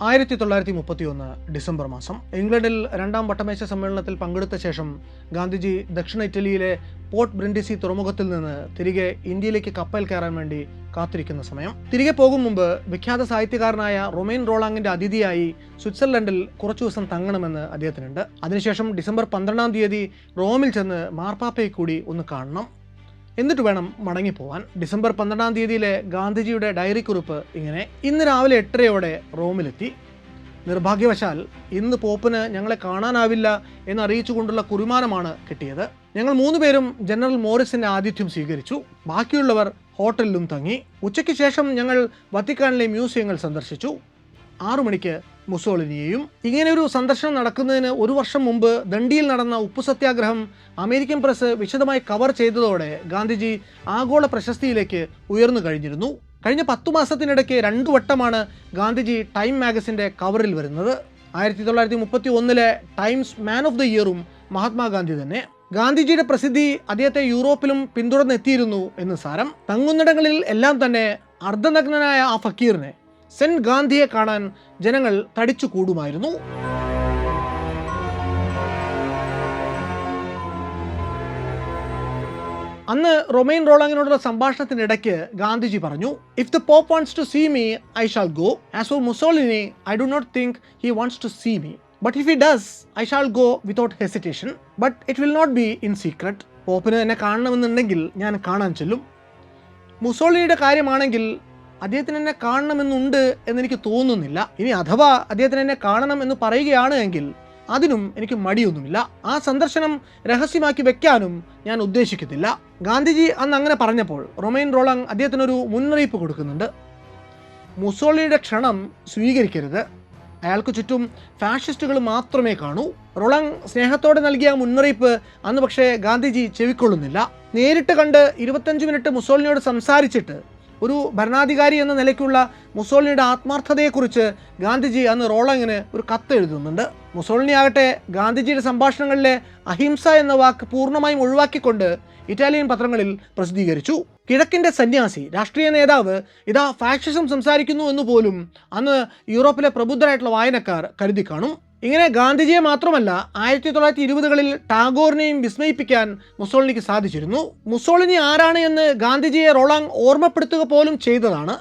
1931 December മാസം ഇംഗ്ലണ്ടിൽ രണ്ടാം വട്ടമേശ സമ്മേളനത്തിൽ പങ്കെടുത്ത ശേഷം ഗാന്ധിജി ദക്ഷിണ ഇറ്റലിയിലെ പോർട്ട് ബ്രിൻഡിസി തുറമുഖത്തിൽ നിന്ന് തിരികെ ഇന്ത്യയിലേക്ക് കപ്പൽ കയറാൻ വേണ്ടി കാത്തിരിക്കുന്ന സമയം. തിരികെ പോകും മുമ്പ് വിഖ്യാത സാഹിത്യകാരനായ റൊമെയ്ൻ റോളാങ്ങിന്റെ അതിഥിയായി സ്വിറ്റ്സർലൻഡിൽ കുറച്ചു ദിവസം തങ്ങണമെന്ന് അദ്ദേഹത്തിനുണ്ട്. അതിനുശേഷം ഡിസംബർ 12 റോമിൽ ചെന്ന് മാർപ്പാപ്പയെ കൂടി ഒന്ന് കാണണം, എന്നിട്ട് വേണം മടങ്ങിപ്പോവാൻ. ഡിസംബർ 12 ഗാന്ധിജിയുടെ ഡയറി കുറിപ്പ് ഇങ്ങനെ: ഇന്ന് രാവിലെ 8:30 റോമിലെത്തി. നിർഭാഗ്യവശാൽ ഇന്ന് പോപ്പിന് ഞങ്ങളെ കാണാനാവില്ല എന്നറിയിച്ചുകൊണ്ടുള്ള കുറിമാനമാണ് കിട്ടിയത്. ഞങ്ങൾ 3 പേരും ജനറൽ മോറിസിന്റെ ആതിഥ്യം സ്വീകരിച്ചു. ബാക്കിയുള്ളവർ ഹോട്ടലിലും തങ്ങി. ഉച്ചയ്ക്ക് ശേഷം ഞങ്ങൾ വത്തിക്കാനിലെ മ്യൂസിയങ്ങൾ സന്ദർശിച്ചു. 6 മണിക്ക് മുസോളിനിയെയും. ഇങ്ങനെയൊരു സന്ദർശനം നടക്കുന്നതിന് 1 വർഷം മുമ്പ് ദണ്ഡിയിൽ നടന്ന ഉപ്പു സത്യാഗ്രഹം അമേരിക്കൻ പ്രസ് വിശദമായി കവർ ചെയ്തതോടെ ഗാന്ധിജി ആഗോള പ്രശസ്തിയിലേക്ക് ഉയർന്നു കഴിഞ്ഞിരുന്നു. കഴിഞ്ഞ 10 മാസത്തിനിടയ്ക്ക് 2 വട്ടമാണ് ഗാന്ധിജി ടൈം മാഗസിൻ്റെ കവറിൽ വരുന്നത്. 1931 ടൈംസ് മാൻ ഓഫ് ദ ഇയറും മഹാത്മാഗാന്ധി തന്നെ. ഗാന്ധിജിയുടെ പ്രസിദ്ധി അദ്ദേഹത്തെ യൂറോപ്പിലും പിന്തുടർന്നെത്തിയിരുന്നു എന്ന് സാരം. തങ്ങുന്നിടങ്ങളിൽ എല്ലാം തന്നെ അർദ്ധനഗ്നനായ ആ ഫക്കീറിനെ, സെന്റ് ഗാന്ധിയെ കാണാൻ ജനങ്ങൾ തടിച്ചു കൂടുമായിരുന്നു. അന്ന് റൊമെയ്ൻ റോളാങ്ങിനോടുള്ള സംഭാഷണത്തിനിടയ്ക്ക് ഗാന്ധിജി പറഞ്ഞു, if the Pope wants to see me I shall go. As for Mussolini I do not think he wants to see me, but if he does I shall go without hesitation, but it will not be in secret. പോപ്പിന് എന്നെ കാണണമെന്നുണ്ടെങ്കിൽ ഞാൻ കാണാൻ ചെല്ലും. മുസോളിനിയുടെ കാര്യമാണെങ്കിൽ അദ്ദേഹത്തിന് എന്നെ കാണണമെന്നുണ്ട് എന്നെനിക്ക് തോന്നുന്നില്ല. ഇനി അഥവാ അദ്ദേഹത്തിന് എന്നെ കാണണം എന്ന് പറയുകയാണ് എങ്കിൽ അതിനും എനിക്ക് മടിയൊന്നുമില്ല. ആ സന്ദർശനം രഹസ്യമാക്കി വെക്കാനും ഞാൻ ഉദ്ദേശിക്കുന്നില്ല. ഗാന്ധിജി അന്ന് അങ്ങനെ പറഞ്ഞപ്പോൾ റൊമെയ്ൻ റോളാങ് അദ്ദേഹത്തിനൊരു മുന്നറിയിപ്പ് കൊടുക്കുന്നുണ്ട്. മുസോളിനിയുടെ ക്ഷണം സ്വീകരിക്കരുത്, അയാൾക്ക് ചുറ്റും ഫാഷിസ്റ്റുകൾ മാത്രമേ കാണൂ. റോളാങ് സ്നേഹത്തോടെ നൽകിയ മുന്നറിയിപ്പ് അന്ന് പക്ഷേ ഗാന്ധിജി ചെവിക്കൊള്ളുന്നില്ല. നേരിട്ട് കണ്ട് 25 മിനിറ്റ് മുസോളിനിയോട് സംസാരിച്ചിട്ട് ഒരു ഭരണാധികാരി എന്ന നിലയ്ക്കുള്ള മുസോളിനിയുടെ ആത്മാർത്ഥതയെക്കുറിച്ച് ഗാന്ധിജി അന്ന് റോളങ്ങിന് ഒരു കത്ത് എഴുതുന്നുണ്ട്. മുസോളിനി ആകട്ടെ ഗാന്ധിജിയുടെ സംഭാഷണങ്ങളിലെ അഹിംസ എന്ന വാക്ക് പൂർണ്ണമായും ഒഴിവാക്കിക്കൊണ്ട് ഇറ്റാലിയൻ പത്രങ്ങളിൽ പ്രസിദ്ധീകരിച്ചു. കിഴക്കിൻ്റെ സന്യാസി, രാഷ്ട്രീയ നേതാവ് ഇതാ ഫാഷിസം സംസാരിക്കുന്നു എന്ന് പോലും അന്ന് യൂറോപ്പിലെ പ്രബുദ്ധരായിട്ടുള്ള വായനക്കാർ കരുതി കാണും. ഇങ്ങനെ ഗാന്ധിജിയെ മാത്രമല്ല 1920കളിൽ ടാഗോറിനെയും വിസ്മയിപ്പിക്കാൻ മുസോളിനിക്ക് സാധിച്ചിരുന്നു. മുസോളിനി ആരാണ് എന്ന് ഗാന്ധിജിയെ റോളാങ് ഓർമ്മപ്പെടുത്തുക പോലും ചെയ്തതാണ്.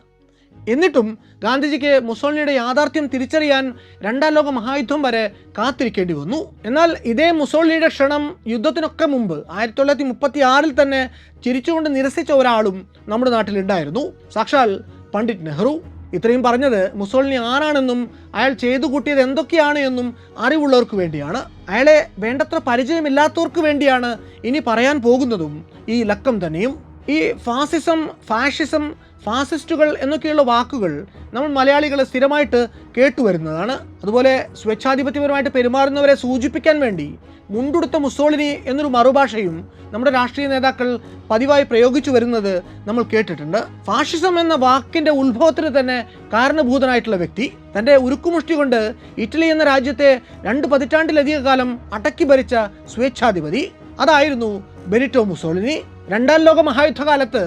എന്നിട്ടും ഗാന്ധിജിക്ക് മുസോളിനിയുടെ യാഥാർത്ഥ്യം തിരിച്ചറിയാൻ 2ാം ലോക മഹായുദ്ധം വരെ കാത്തിരിക്കേണ്ടി വന്നു. എന്നാൽ ഇതേ മുസോളിനിയുടെ ക്ഷണം യുദ്ധത്തിനൊക്കെ മുമ്പ് 1936 തന്നെ ചിരിച്ചുകൊണ്ട് നിരസിച്ച ഒരാളും നമ്മുടെ നാട്ടിലുണ്ടായിരുന്നു, സാക്ഷാൽ പണ്ഡിറ്റ് നെഹ്റു. ഇത്രയും പറഞ്ഞത് മുസോളിനി ആരാണെന്നും അയാൾ ചെയ്തു കൂട്ടിയത് എന്തൊക്കെയാണ് എന്നും അറിവുള്ളവർക്ക് വേണ്ടിയാണ്. അയാളെ വേണ്ടത്ര പരിചയമില്ലാത്തവർക്ക് വേണ്ടിയാണ് ഇനി പറയാൻ പോകുന്നതും ഈ ലക്കം തന്നെയും. ഈ ഫാസിസം, ഫാഷിസം, ഫാസിസ്റ്റുകൾ എന്നൊക്കെയുള്ള വാക്കുകൾ നമ്മൾ മലയാളികൾ സ്ഥിരമായിട്ട് കേട്ടുവരുന്നതാണ്. അതുപോലെ സ്വേച്ഛാധിപത്യപരമായിട്ട് പെരുമാറുന്നവരെ സൂചിപ്പിക്കാൻ വേണ്ടി മുണ്ടുടുത്ത മുസോളിനി എന്നൊരു മറുഭാഷയും നമ്മുടെ രാഷ്ട്രീയ നേതാക്കൾ പതിവായി പ്രയോഗിച്ചു വരുന്നത് നമ്മൾ കേട്ടിട്ടുണ്ട്. ഫാഷിസം എന്ന വാക്കിൻ്റെ ഉത്ഭവത്തിന് തന്നെ കാരണഭൂതനായിട്ടുള്ള വ്യക്തി, തൻ്റെ ഉരുക്കുമുഷ്ടി കൊണ്ട് ഇറ്റലി എന്ന രാജ്യത്തെ 2 പതിറ്റാണ്ടിലധിക കാലം അടക്കി ഭരിച്ച സ്വേച്ഛാധിപതി, അതായിരുന്നു ബെനിറ്റോ മുസോളിനി. 2ാം ലോക മഹായുദ്ധകാലത്ത്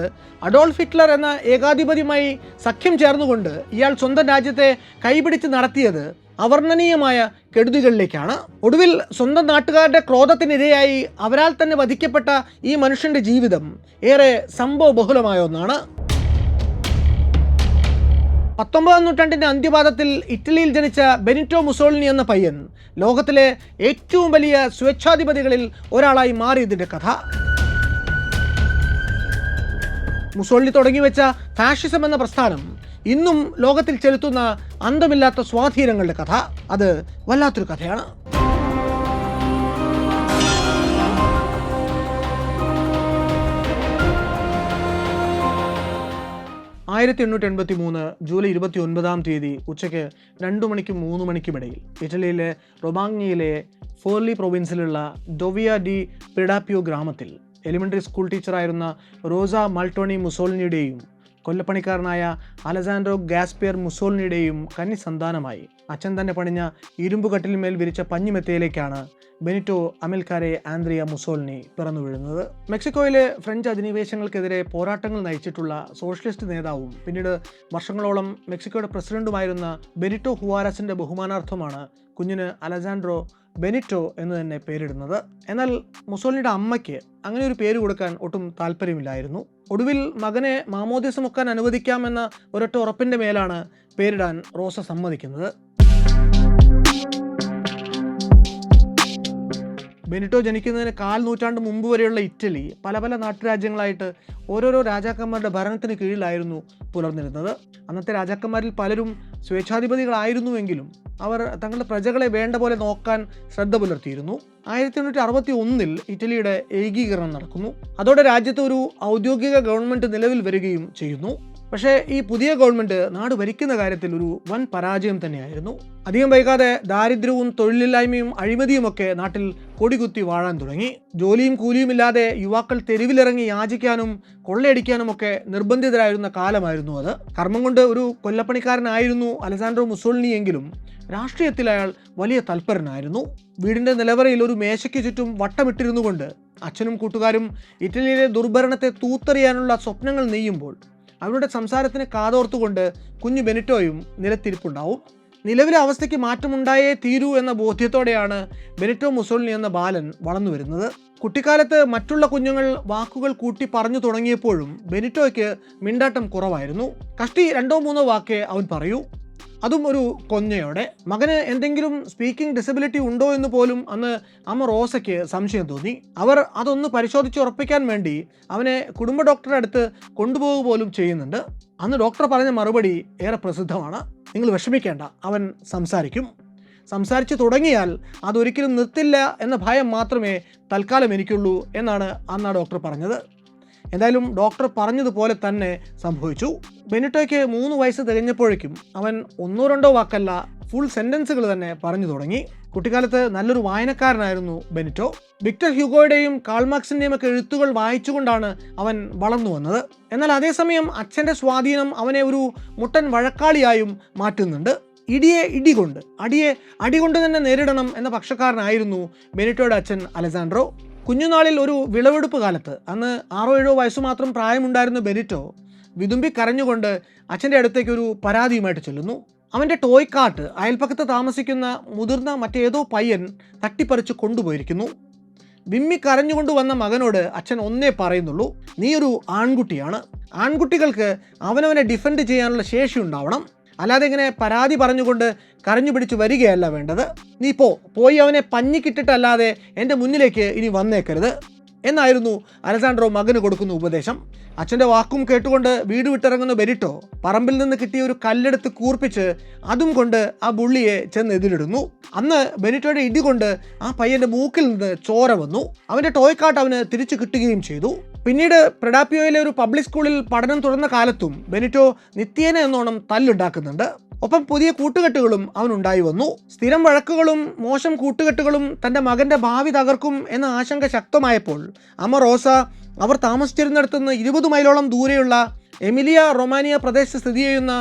അഡോൾഫ് ഹിറ്റ്ലർ എന്ന ഏകാധിപതിയുമായി സഖ്യം ചേർന്നുകൊണ്ട് ഇയാൾ സ്വന്തം രാജ്യത്തെ കൈപിടിച്ച് നടത്തിയത് അവർണ്ണനീയമായ കെടുതികളിലേക്കാണ്. ഒടുവിൽ സ്വന്തം നാട്ടുകാരുടെ ക്രോധത്തിനിരയായി അവരാൽ തന്നെ വധിക്കപ്പെട്ട ഈ മനുഷ്യന്റെ ജീവിതം ഏറെ സംഭവബഹുലമായ ഒന്നാണ്. 19ാം നൂറ്റാണ്ടിൻ്റെ അന്ത്യപാദത്തിൽ ഇറ്റലിയിൽ ജനിച്ച ബെനിറ്റോ മുസോളിനി എന്ന പയ്യൻ ലോകത്തിലെ ഏറ്റവും വലിയ സ്വേച്ഛാധിപതികളിൽ ഒരാളായി മാറിയതിൻ്റെ കഥ. മുസോളിനി തുടങ്ങി വെച്ച ഫാഷിസം എന്ന പ്രസ്ഥാനം ഇന്നും ലോകത്തിൽ ചെലുത്തുന്ന അന്തമില്ലാത്ത സ്വാധീനങ്ങളുടെ കഥ, അത് വല്ലാത്തൊരു കഥയാണ്. 1883 ജൂലൈ 29 ഉച്ചയ്ക്ക് 2 മണിക്കും 3 മണിക്കുമിടയിൽ ഇറ്റലിയിലെ റൊമാഗ്നിയിലെ ഫോർലി പ്രൊവിൻസിലുള്ള ഡൊവിയ ഡി പിഡാപ്പിയോ ഗ്രാമത്തിൽ എലിമെൻ്ററി സ്കൂൾ ടീച്ചറായിരുന്ന റോസ മൾട്ടോണി മുസോളിനിയുടെയും കൊല്ലപ്പണിക്കാരനായ അലസാൻഡ്രോ ഗാസ്പിയർ മുസോളിനിയുടെയും കന്നി സന്താനമായി അച്ഛൻ തന്നെ പണിഞ്ഞ ഇരുമ്പ് കട്ടിലിന്മേൽ വിരിച്ച പഞ്ഞിമെത്തയിലേക്കാണ് ബെനിറ്റോ അമിൽക്കാരെ ആന്ദ്രിയ മുസോളിനി പിറന്നു വീഴുന്നത്. മെക്സിക്കോയിലെ ഫ്രഞ്ച് അധിനിവേശങ്ങൾക്കെതിരെ പോരാട്ടങ്ങൾ നയിച്ചിട്ടുള്ള സോഷ്യലിസ്റ്റ് നേതാവും പിന്നീട് വർഷങ്ങളോളം മെക്സിക്കോയുടെ പ്രസിഡന്റുമായിരുന്ന ബെനിറ്റോ ഹുവാരസിന്റെ ബഹുമാനാർത്ഥമാണ് കുഞ്ഞിന് അലസാൻഡ്രോ ബെനിറ്റോ എന്ന് തന്നെ പേരിടുന്നത്. എന്നാൽ മുസോളിനിയുടെ അമ്മയ്ക്ക് അങ്ങനെ ഒരു പേര് കൊടുക്കാൻ ഒട്ടും താല്പര്യമില്ലായിരുന്നു. ഒടുവിൽ മകനെ മാമോദിസ മുക്കാൻ അനുവദിക്കാമെന്ന ഒരൊറ്റ ഉറപ്പിന്റെ മേലാണ് പേരിടാൻ റോസ സമ്മതിക്കുന്നത്. ബെനിറ്റോ ജനിക്കുന്നതിന് 1/4 നൂറ്റാണ്ട് മുമ്പ് വരെയുള്ള ഇറ്റലി പല നാട്ടുരാജ്യങ്ങളായിട്ട് ഓരോരോ രാജാക്കന്മാരുടെ ഭരണത്തിന് കീഴിലായിരുന്നു പുലർന്നിരുന്നത്. അന്നത്തെ രാജാക്കന്മാരിൽ പലരും സ്വേച്ഛാധിപതികളായിരുന്നുവെങ്കിലും അവർ തങ്ങളുടെ പ്രജകളെ വേണ്ട പോലെ നോക്കാൻ ശ്രദ്ധ പുലർത്തിയിരുന്നു. 1861 ഇറ്റലിയുടെ ഏകീകരണം നടക്കുന്നു. അതോടെ രാജ്യത്ത് ഒരു ഔദ്യോഗിക ഗവൺമെൻറ് നിലവിൽ വരികയും ചെയ്യുന്നു. പക്ഷേ ഈ പുതിയ ഗവൺമെൻറ് നാട് ഭരിക്കുന്ന കാര്യത്തിൽ ഒരു വൻ പരാജയം തന്നെയായിരുന്നു. അധികം വൈകാതെ ദാരിദ്ര്യവും തൊഴിലില്ലായ്മയും അഴിമതിയുമൊക്കെ നാട്ടിൽ കൊടികുത്തി വാഴാൻ തുടങ്ങി. ജോലിയും കൂലിയുമില്ലാതെ യുവാക്കൾ തെരുവിലിറങ്ങി യാചിക്കാനും കൊള്ളയടിക്കാനുമൊക്കെ നിർബന്ധിതരായിരുന്ന കാലമായിരുന്നു അത്. കർമ്മം കൊണ്ട് ഒരു കൊല്ലപ്പണിക്കാരനായിരുന്നു അലസാൻഡ്രോ മുസോളിനി എങ്കിലും രാഷ്ട്രീയത്തിൽ അയാൾ വലിയ തൽപരനായിരുന്നു. വീടിൻ്റെ നിലവറയിൽ ഒരു മേശയ്ക്ക് ചുറ്റും വട്ടമിട്ടിരുന്നു കൊണ്ട് അച്ഛനും കൂട്ടുകാരും ഇറ്റലിയിലെ ദുർഭരണത്തെ തൂത്തെറിയാനുള്ള സ്വപ്നങ്ങൾ നെയ്യുമ്പോൾ അവരുടെ സംസാരത്തിന് കാതോർത്തുകൊണ്ട് കുഞ്ഞു ബെനിറ്റോയും നിലത്തിരിപ്പുണ്ടാവും. നിലവിലെ അവസ്ഥയ്ക്ക് മാറ്റമുണ്ടായേ തീരൂ എന്ന ബോധ്യത്തോടെയാണ് ബെനിറ്റോ മുസോളിനി എന്ന ബാലൻ വളർന്നു വരുന്നത്. കുട്ടിക്കാലത്ത് മറ്റുള്ള കുഞ്ഞുങ്ങൾ വാക്കുകൾ കൂട്ടി പറഞ്ഞു തുടങ്ങിയപ്പോഴും ബെനിറ്റോയ്ക്ക് മിണ്ടാട്ടം കുറവായിരുന്നു. കഷ്ടി 2-3 വാക്കേ അവൻ പറയൂ, അതും ഒരു കൊഞ്ഞയോടെ. മകന് എന്തെങ്കിലും സ്പീക്കിംഗ് ഡിസബിലിറ്റി ഉണ്ടോ എന്ന് പോലും അന്ന് അമ്മ റോസയ്ക്ക് സംശയം തോന്നി. അവർ അതൊന്ന് പരിശോധിച്ച് ഉറപ്പിക്കാൻ വേണ്ടി അവനെ കുടുംബ ഡോക്ടറുടെ അടുത്ത് കൊണ്ടുപോവുക പോലും ചെയ്യുന്നുണ്ട്. അന്ന് ഡോക്ടർ പറഞ്ഞ മറുപടി ഏറെ പ്രസിദ്ധമാണ്: നിങ്ങൾ വിഷമിക്കേണ്ട, അവൻ സംസാരിച്ചു തുടങ്ങിയാൽ അതൊരിക്കലും നിർത്തില്ല എന്ന ഭയം മാത്രമേ തൽക്കാലം എനിക്കുള്ളൂ എന്നാണ് അന്ന് ആ ഡോക്ടർ പറഞ്ഞത്. എന്തായാലും ഡോക്ടർ പറഞ്ഞതുപോലെ തന്നെ സംഭവിച്ചു. ബെനിറ്റോയ്ക്ക് 3 വയസ്സ് തികഞ്ഞപ്പോഴേക്കും അവൻ 1-2 വാക്കല്ല, ഫുൾ സെൻറ്റൻസുകൾ തന്നെ പറഞ്ഞു തുടങ്ങി. കുട്ടിക്കാലത്ത് നല്ലൊരു വായനക്കാരനായിരുന്നു ബെനിറ്റോ. വിക്ടർ ഹ്യൂഗോയുടെയും കാൾമാർക്സിൻ്റെയും ഒക്കെ എഴുത്തുകൾ വായിച്ചുകൊണ്ടാണ് അവൻ വളർന്നു വന്നത്. എന്നാൽ അതേസമയം അച്ഛൻ്റെ സ്വാധീനം അവനെ ഒരു മുട്ടൻ വഴക്കാളിയായും മാറ്റുന്നുണ്ട്. ഇടിയെ ഇടികൊണ്ട്, അടിയെ അടികൊണ്ട് തന്നെ നേരിടണം എന്ന പക്ഷക്കാരനായിരുന്നു ബെനിറ്റോയുടെ അച്ഛൻ അലസാൻഡ്രോ. കുഞ്ഞുനാളിൽ ഒരു വിളവെടുപ്പ് കാലത്ത്, അന്ന് 6-7 വയസ്സ് മാത്രം പ്രായമുണ്ടായിരുന്ന ബെനിറ്റോ വിതുമ്പി കരഞ്ഞുകൊണ്ട് അച്ഛൻ്റെ അടുത്തേക്ക് ഒരു പരാതിയുമായിട്ട് ചെല്ലുന്നു. അവൻ്റെ ടോയ് കാട്ട് അയൽപ്പക്കത്ത് താമസിക്കുന്ന മുതിർന്ന മറ്റേതോ പയ്യൻ തട്ടിപ്പറിച്ച് കൊണ്ടുപോയിരിക്കുന്നു. വിമ്മി കരഞ്ഞുകൊണ്ട് വന്ന മകനോട് അച്ഛൻ ഒന്നേ പറയുന്നുള്ളൂ: നീ ഒരു ആൺകുട്ടിയാണ്. ആൺകുട്ടികൾക്ക് അവനവനെ ഡിഫെൻഡ് ചെയ്യാനുള്ള ശേഷി ഉണ്ടാവണം. അല്ലാതെ ഇങ്ങനെ പരാതി പറഞ്ഞുകൊണ്ട് കരഞ്ഞു പിടിച്ച് വരികയല്ല വേണ്ടത്. നീ പോയി അവനെ പഞ്ഞിക്കിട്ടിട്ടല്ലാതെ എൻ്റെ മുന്നിലേക്ക് ഇനി വന്നേക്കരുത് എന്നായിരുന്നു അലസാൻഡ്രോ മകന് കൊടുക്കുന്ന ഉപദേശം. അച്ഛൻ്റെ വാക്കും കേട്ടുകൊണ്ട് വീട് വിട്ടിറങ്ങുന്ന ബെനിറ്റോ പറമ്പിൽ നിന്ന് കിട്ടിയ ഒരു കല്ലെടുത്ത് കൂർപ്പിച്ച് അതും കൊണ്ട് ആ ബുള്ളിയെ ചെന്ന് എതിരിടുന്നു. അന്ന് ബെനിറ്റോയുടെ ഇടി കൊണ്ട് ആ പയ്യൻ്റെ മൂക്കിൽ നിന്ന് ചോര വന്നു. അവൻ്റെ ടോയ് കാട്ട് അവന് തിരിച്ചു കിട്ടുകയും ചെയ്തു. പിന്നീട് പ്രെഡാപ്പിയോയിലെ ഒരു പബ്ലിക് സ്കൂളിൽ പഠനം തുടർന്ന കാലത്തും ബെനിറ്റോ നിത്യേന എന്നോണം തല്ലുണ്ടാക്കുന്നുണ്ട്. ഒപ്പം പുതിയ കൂട്ടുകെട്ടുകളും അവനുണ്ടായി വന്നു. സ്ഥിരം വഴക്കുകളും മോശം കൂട്ടുകെട്ടുകളും തൻ്റെ മകൻ്റെ ഭാവി തകർക്കും എന്ന ആശങ്ക ശക്തമായപ്പോൾ അമ്മ റോസ അവർ താമസിച്ചിരുന്നിടത്തുനിന്ന് 20 മൈലോളം ദൂരെയുള്ള എമിലിയ റൊമാനിയ പ്രദേശത്ത് സ്ഥിതി ചെയ്യുന്ന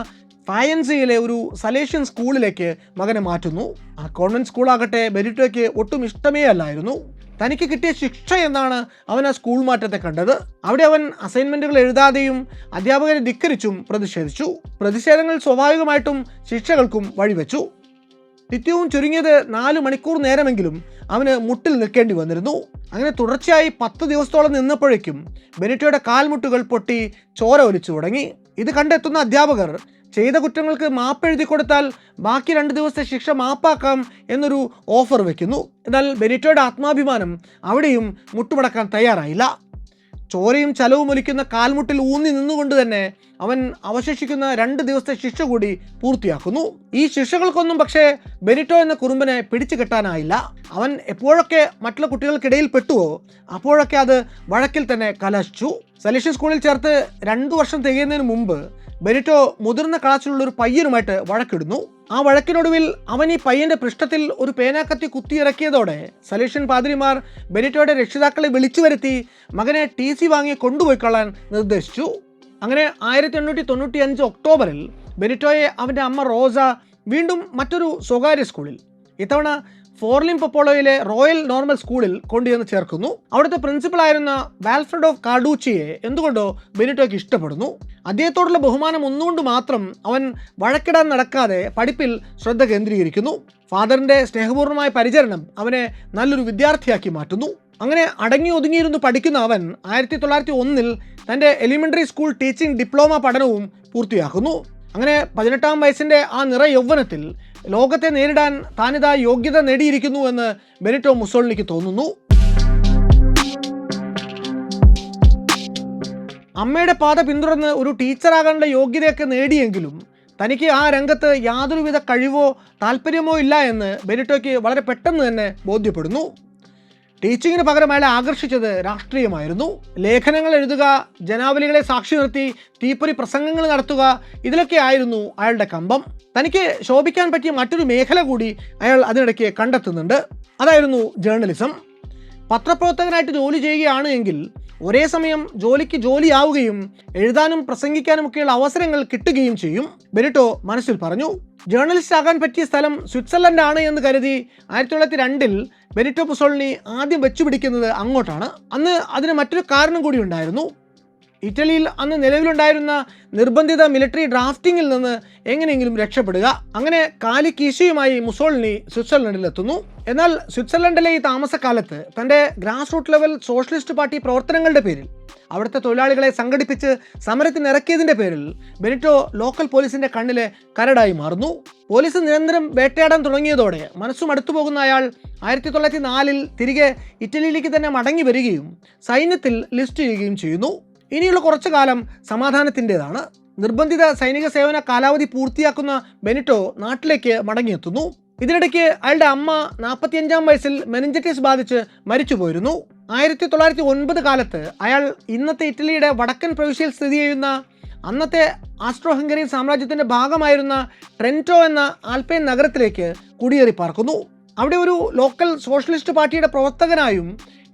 ഫയൻസിയിലെ ഒരു സലേഷ്യൻ സ്കൂളിലേക്ക് മകനെ മാറ്റുന്നു. ആ കോൺവെൻറ്റ് സ്കൂളാകട്ടെ ബെനിറ്റോയ്ക്ക് ഒട്ടും ഇഷ്ടമേ അല്ലായിരുന്നു. തനിക്ക് കിട്ടിയ ശിക്ഷ എന്നാണ് അവൻ ആ സ്കൂൾ മാറ്റത്തെ കണ്ടത്. അവിടെ അവൻ അസൈൻമെൻറ്റുകൾ എഴുതാതെയും അധ്യാപകരെ ധിക്കരിച്ചും പ്രതിഷേധിച്ചു. പ്രതിഷേധങ്ങൾ സ്വാഭാവികമായിട്ടും ശിക്ഷകൾക്കും വഴിവെച്ചു. നിത്യവും ചുരുങ്ങിയത് 4 മണിക്കൂർ നേരമെങ്കിലും അവന് മുട്ടിൽ നിൽക്കേണ്ടി വന്നിരുന്നു. അങ്ങനെ തുടർച്ചയായി 10 ദിവസത്തോളം നിന്നപ്പോഴേക്കും ബെനിറ്റോയുടെ കാൽമുട്ടുകൾ പൊട്ടി ചോര ഒലിച്ചു തുടങ്ങി. ഇത് കണ്ടെത്തുന്ന അധ്യാപകർ ചെയ്ത കുറ്റങ്ങൾക്ക് മാപ്പെഴുതി കൊടുത്താൽ ബാക്കി 2 ദിവസത്തെ ശിക്ഷ മാപ്പാക്കാം എന്നൊരു ഓഫർ വയ്ക്കുന്നു. എന്നാൽ ബെനിറ്റോയുടെ ആത്മാഭിമാനം അവിടെയും മുട്ടുമടക്കാൻ തയ്യാറായില്ല. ചോരയും ചലവും ഒലിക്കുന്ന കാൽമുട്ടിൽ ഊന്നി നിന്നുകൊണ്ട് തന്നെ അവൻ അവശേഷിക്കുന്ന 2 ദിവസത്തെ ശിക്ഷ കൂടി പൂർത്തിയാക്കുന്നു. ഈ ശിക്ഷകൾക്കൊന്നും പക്ഷേ ബെനിറ്റോ എന്ന കുറുമ്പനെ പിടിച്ചു കെട്ടാനായില്ല. അവൻ എപ്പോഴൊക്കെ മറ്റുള്ള കുട്ടികൾക്കിടയിൽ പെട്ടുവോ അപ്പോഴൊക്കെ അത് വഴക്കിൽ തന്നെ കലാശിച്ചു. സലേഷ്യൻ സ്കൂളിൽ ചേർത്ത് 2 വർഷം തികയുന്നതിന് മുമ്പ് ബെനിറ്റോ മുതിർന്ന ക്ലാസ്സിലുള്ളൊരു പയ്യനുമായിട്ട് വഴക്കിടുന്നു. ആ വഴക്കിനൊടുവിൽ അവൻ ഈ പയ്യൻ്റെ പൃഷ്ഠത്തിൽ ഒരു പേനാക്കത്തി കുത്തിയിറക്കിയതോടെ സലേഷ്യൻ പാതിരിമാർ ബെനിറ്റോയുടെ രക്ഷിതാക്കളെ വിളിച്ചു വരുത്തി മകനെ TC വാങ്ങി കൊണ്ടുപോയിക്കൊള്ളാൻ നിർദ്ദേശിച്ചു. അങ്ങനെ 1895 ഒക്ടോബറിൽ ബെനിറ്റോയെ അവൻ്റെ അമ്മ റോസ വീണ്ടും മറ്റൊരു സ്വകാര്യ സ്കൂളിൽ, ഇത്തവണ ഫോർലിം പൊപ്പോളോയിലെ റോയൽ നോർമൽ സ്കൂളിൽ കൊണ്ടുചെന്ന് ചേർക്കുന്നു. അവിടുത്തെ പ്രിൻസിപ്പളായിരുന്ന വാൽഫ്രഡോ കാർഡൂച്ചിയെ എന്തുകൊണ്ടോ ബെനിറ്റോയ്ക്ക് ഇഷ്ടപ്പെടുന്നു. അദ്ദേഹത്തോടുള്ള ബഹുമാനം ഒന്നുകൊണ്ട് മാത്രം അവൻ വഴക്കിടാൻ നടക്കാതെ പഠിപ്പിൽ ശ്രദ്ധ കേന്ദ്രീകരിക്കുന്നു. ഫാദറിൻ്റെ സ്നേഹപൂർണ്ണമായ പരിചരണം അവനെ നല്ലൊരു വിദ്യാർത്ഥിയാക്കി മാറ്റുന്നു. അങ്ങനെ അടങ്ങി ഒതുങ്ങിയിരുന്നു പഠിക്കുന്ന അവൻ 1901 തൻ്റെ എലിമെൻ്ററി സ്കൂൾ ടീച്ചിങ് ഡിപ്ലോമ പഠനവും പൂർത്തിയാക്കുന്നു. അങ്ങനെ 18-ാം വയസ്സിൻ്റെ ആ നിറ യൗവനത്തിൽ ലോകത്തെ നേരിടാൻ താനിതാ യോഗ്യത നേടിയിരിക്കുന്നു എന്ന് ബെനിറ്റോ മുസോളിനിക്ക് തോന്നുന്നു. അമ്മയുടെ പാത പിന്തുടർന്ന് ഒരു ടീച്ചറാകാനുള്ള യോഗ്യതയൊക്കെ നേടിയെങ്കിലും തനിക്ക് ആ രംഗത്ത് യാതൊരുവിധ കഴിവോ താല്പര്യമോ ഇല്ല എന്ന് ബെനിറ്റോയ്ക്ക് വളരെ പെട്ടെന്ന് തന്നെ ബോധ്യപ്പെടുന്നു. ടീച്ചിങ്ങിന് പകരം അയാളെ ആകർഷിച്ചത് രാഷ്ട്രീയമായിരുന്നു. ലേഖനങ്ങൾ എഴുതുക, ജനാവലികളെ സാക്ഷി നിർത്തി തീപ്പൊരി പ്രസംഗങ്ങൾ നടത്തുക, ഇതിലൊക്കെ ആയിരുന്നു അയാളുടെ കമ്പം. തനിക്ക് ശോഭിക്കാൻ പറ്റിയ മറ്റൊരു മേഖല കൂടി അയാൾ അതിനിടയ്ക്ക് കണ്ടെത്തുന്നുണ്ട്. അതായിരുന്നു ജേർണലിസം. പത്രപ്രവർത്തകനായിട്ട് ജോലി ചെയ്യുകയാണ് എങ്കിൽ ഒരേ സമയം ജോലിക്ക് ജോലിയാവുകയും എഴുതാനും പ്രസംഗിക്കാനുമൊക്കെയുള്ള അവസരങ്ങൾ കിട്ടുകയും ചെയ്യും. ബെനിറ്റോ മനസ്സിൽ പറഞ്ഞു. ജേർണലിസ്റ്റ് ആകാൻ പറ്റിയ സ്ഥലം സ്വിറ്റ്സർലൻഡ് ആണ് എന്ന് കരുതി 1902 ബെനിറ്റോ മുസോളിനി ആദ്യം വെച്ചുപിടിക്കുന്നത് അങ്ങോട്ടാണ്. അന്ന് അതിന് മറ്റൊരു കാരണം കൂടി ഉണ്ടായിരുന്നു. ഇറ്റലിയിൽ അന്ന് നിലവിലുണ്ടായിരുന്ന നിർബന്ധിത മിലിറ്ററി ഡ്രാഫ്റ്റിങ്ങിൽ നിന്ന് എങ്ങനെയെങ്കിലും രക്ഷപ്പെടുക. അങ്ങനെ കാലി കീശയുമായി മുസോളിനി സ്വിറ്റ്സർലൻഡിലെത്തുന്നു. എന്നാൽ സ്വിറ്റ്സർലൻഡിലെ ഈ താമസക്കാലത്ത് തൻ്റെ grass root level socialist party പ്രവർത്തനങ്ങളുടെ പേരിൽ അവിടുത്തെ തൊഴിലാളികളെ സംഘടിപ്പിച്ച് സമരത്തിനിറക്കിയതിൻ്റെ പേരിൽ ബെനിറ്റോ ലോക്കൽ പോലീസിൻ്റെ കണ്ണിലെ കരടായി മാറുന്നു. പോലീസ് നിരന്തരം വേട്ടയാടാൻ തുടങ്ങിയതോടെ മനസ്സും അടുത്തു പോകുന്ന അയാൾ 1904 തിരികെ ഇറ്റലിയിലേക്ക് തന്നെ മടങ്ങി വരികയും സൈന്യത്തിൽ ലിസ്റ്റ് ചെയ്യുകയും ചെയ്യുന്നു. ഇനിയുള്ള കുറച്ചു കാലം സമാധാനത്തിൻ്റെതാണ്. നിർബന്ധിത സൈനിക സേവന കാലാവധി പൂർത്തിയാക്കുന്ന ബെനിറ്റോ നാട്ടിലേക്ക് മടങ്ങിയെത്തുന്നു. ഇതിനിടയ്ക്ക് അയാളുടെ അമ്മ 45-ാം വയസ്സിൽ മെനിഞ്ചൈറ്റിസ് ബാധിച്ച് മരിച്ചുപോയിരുന്നു. 1909 കാലത്ത് അയാൾ ഇന്നത്തെ ഇറ്റലിയുടെ വടക്കൻ പ്രവിശ്യയിൽ സ്ഥിതി ചെയ്യുന്ന അന്നത്തെ ആസ്ട്രോ ഹംഗറിയൻ സാമ്രാജ്യത്തിൻ്റെ ഭാഗമായിരുന്ന ട്രെൻറ്റോ എന്ന ആൽപൈൻ നഗരത്തിലേക്ക് കുടിയേറി പാർക്കുന്നു. അവിടെ ഒരു ലോക്കൽ സോഷ്യലിസ്റ്റ് പാർട്ടിയുടെ പ്രവർത്തകനായും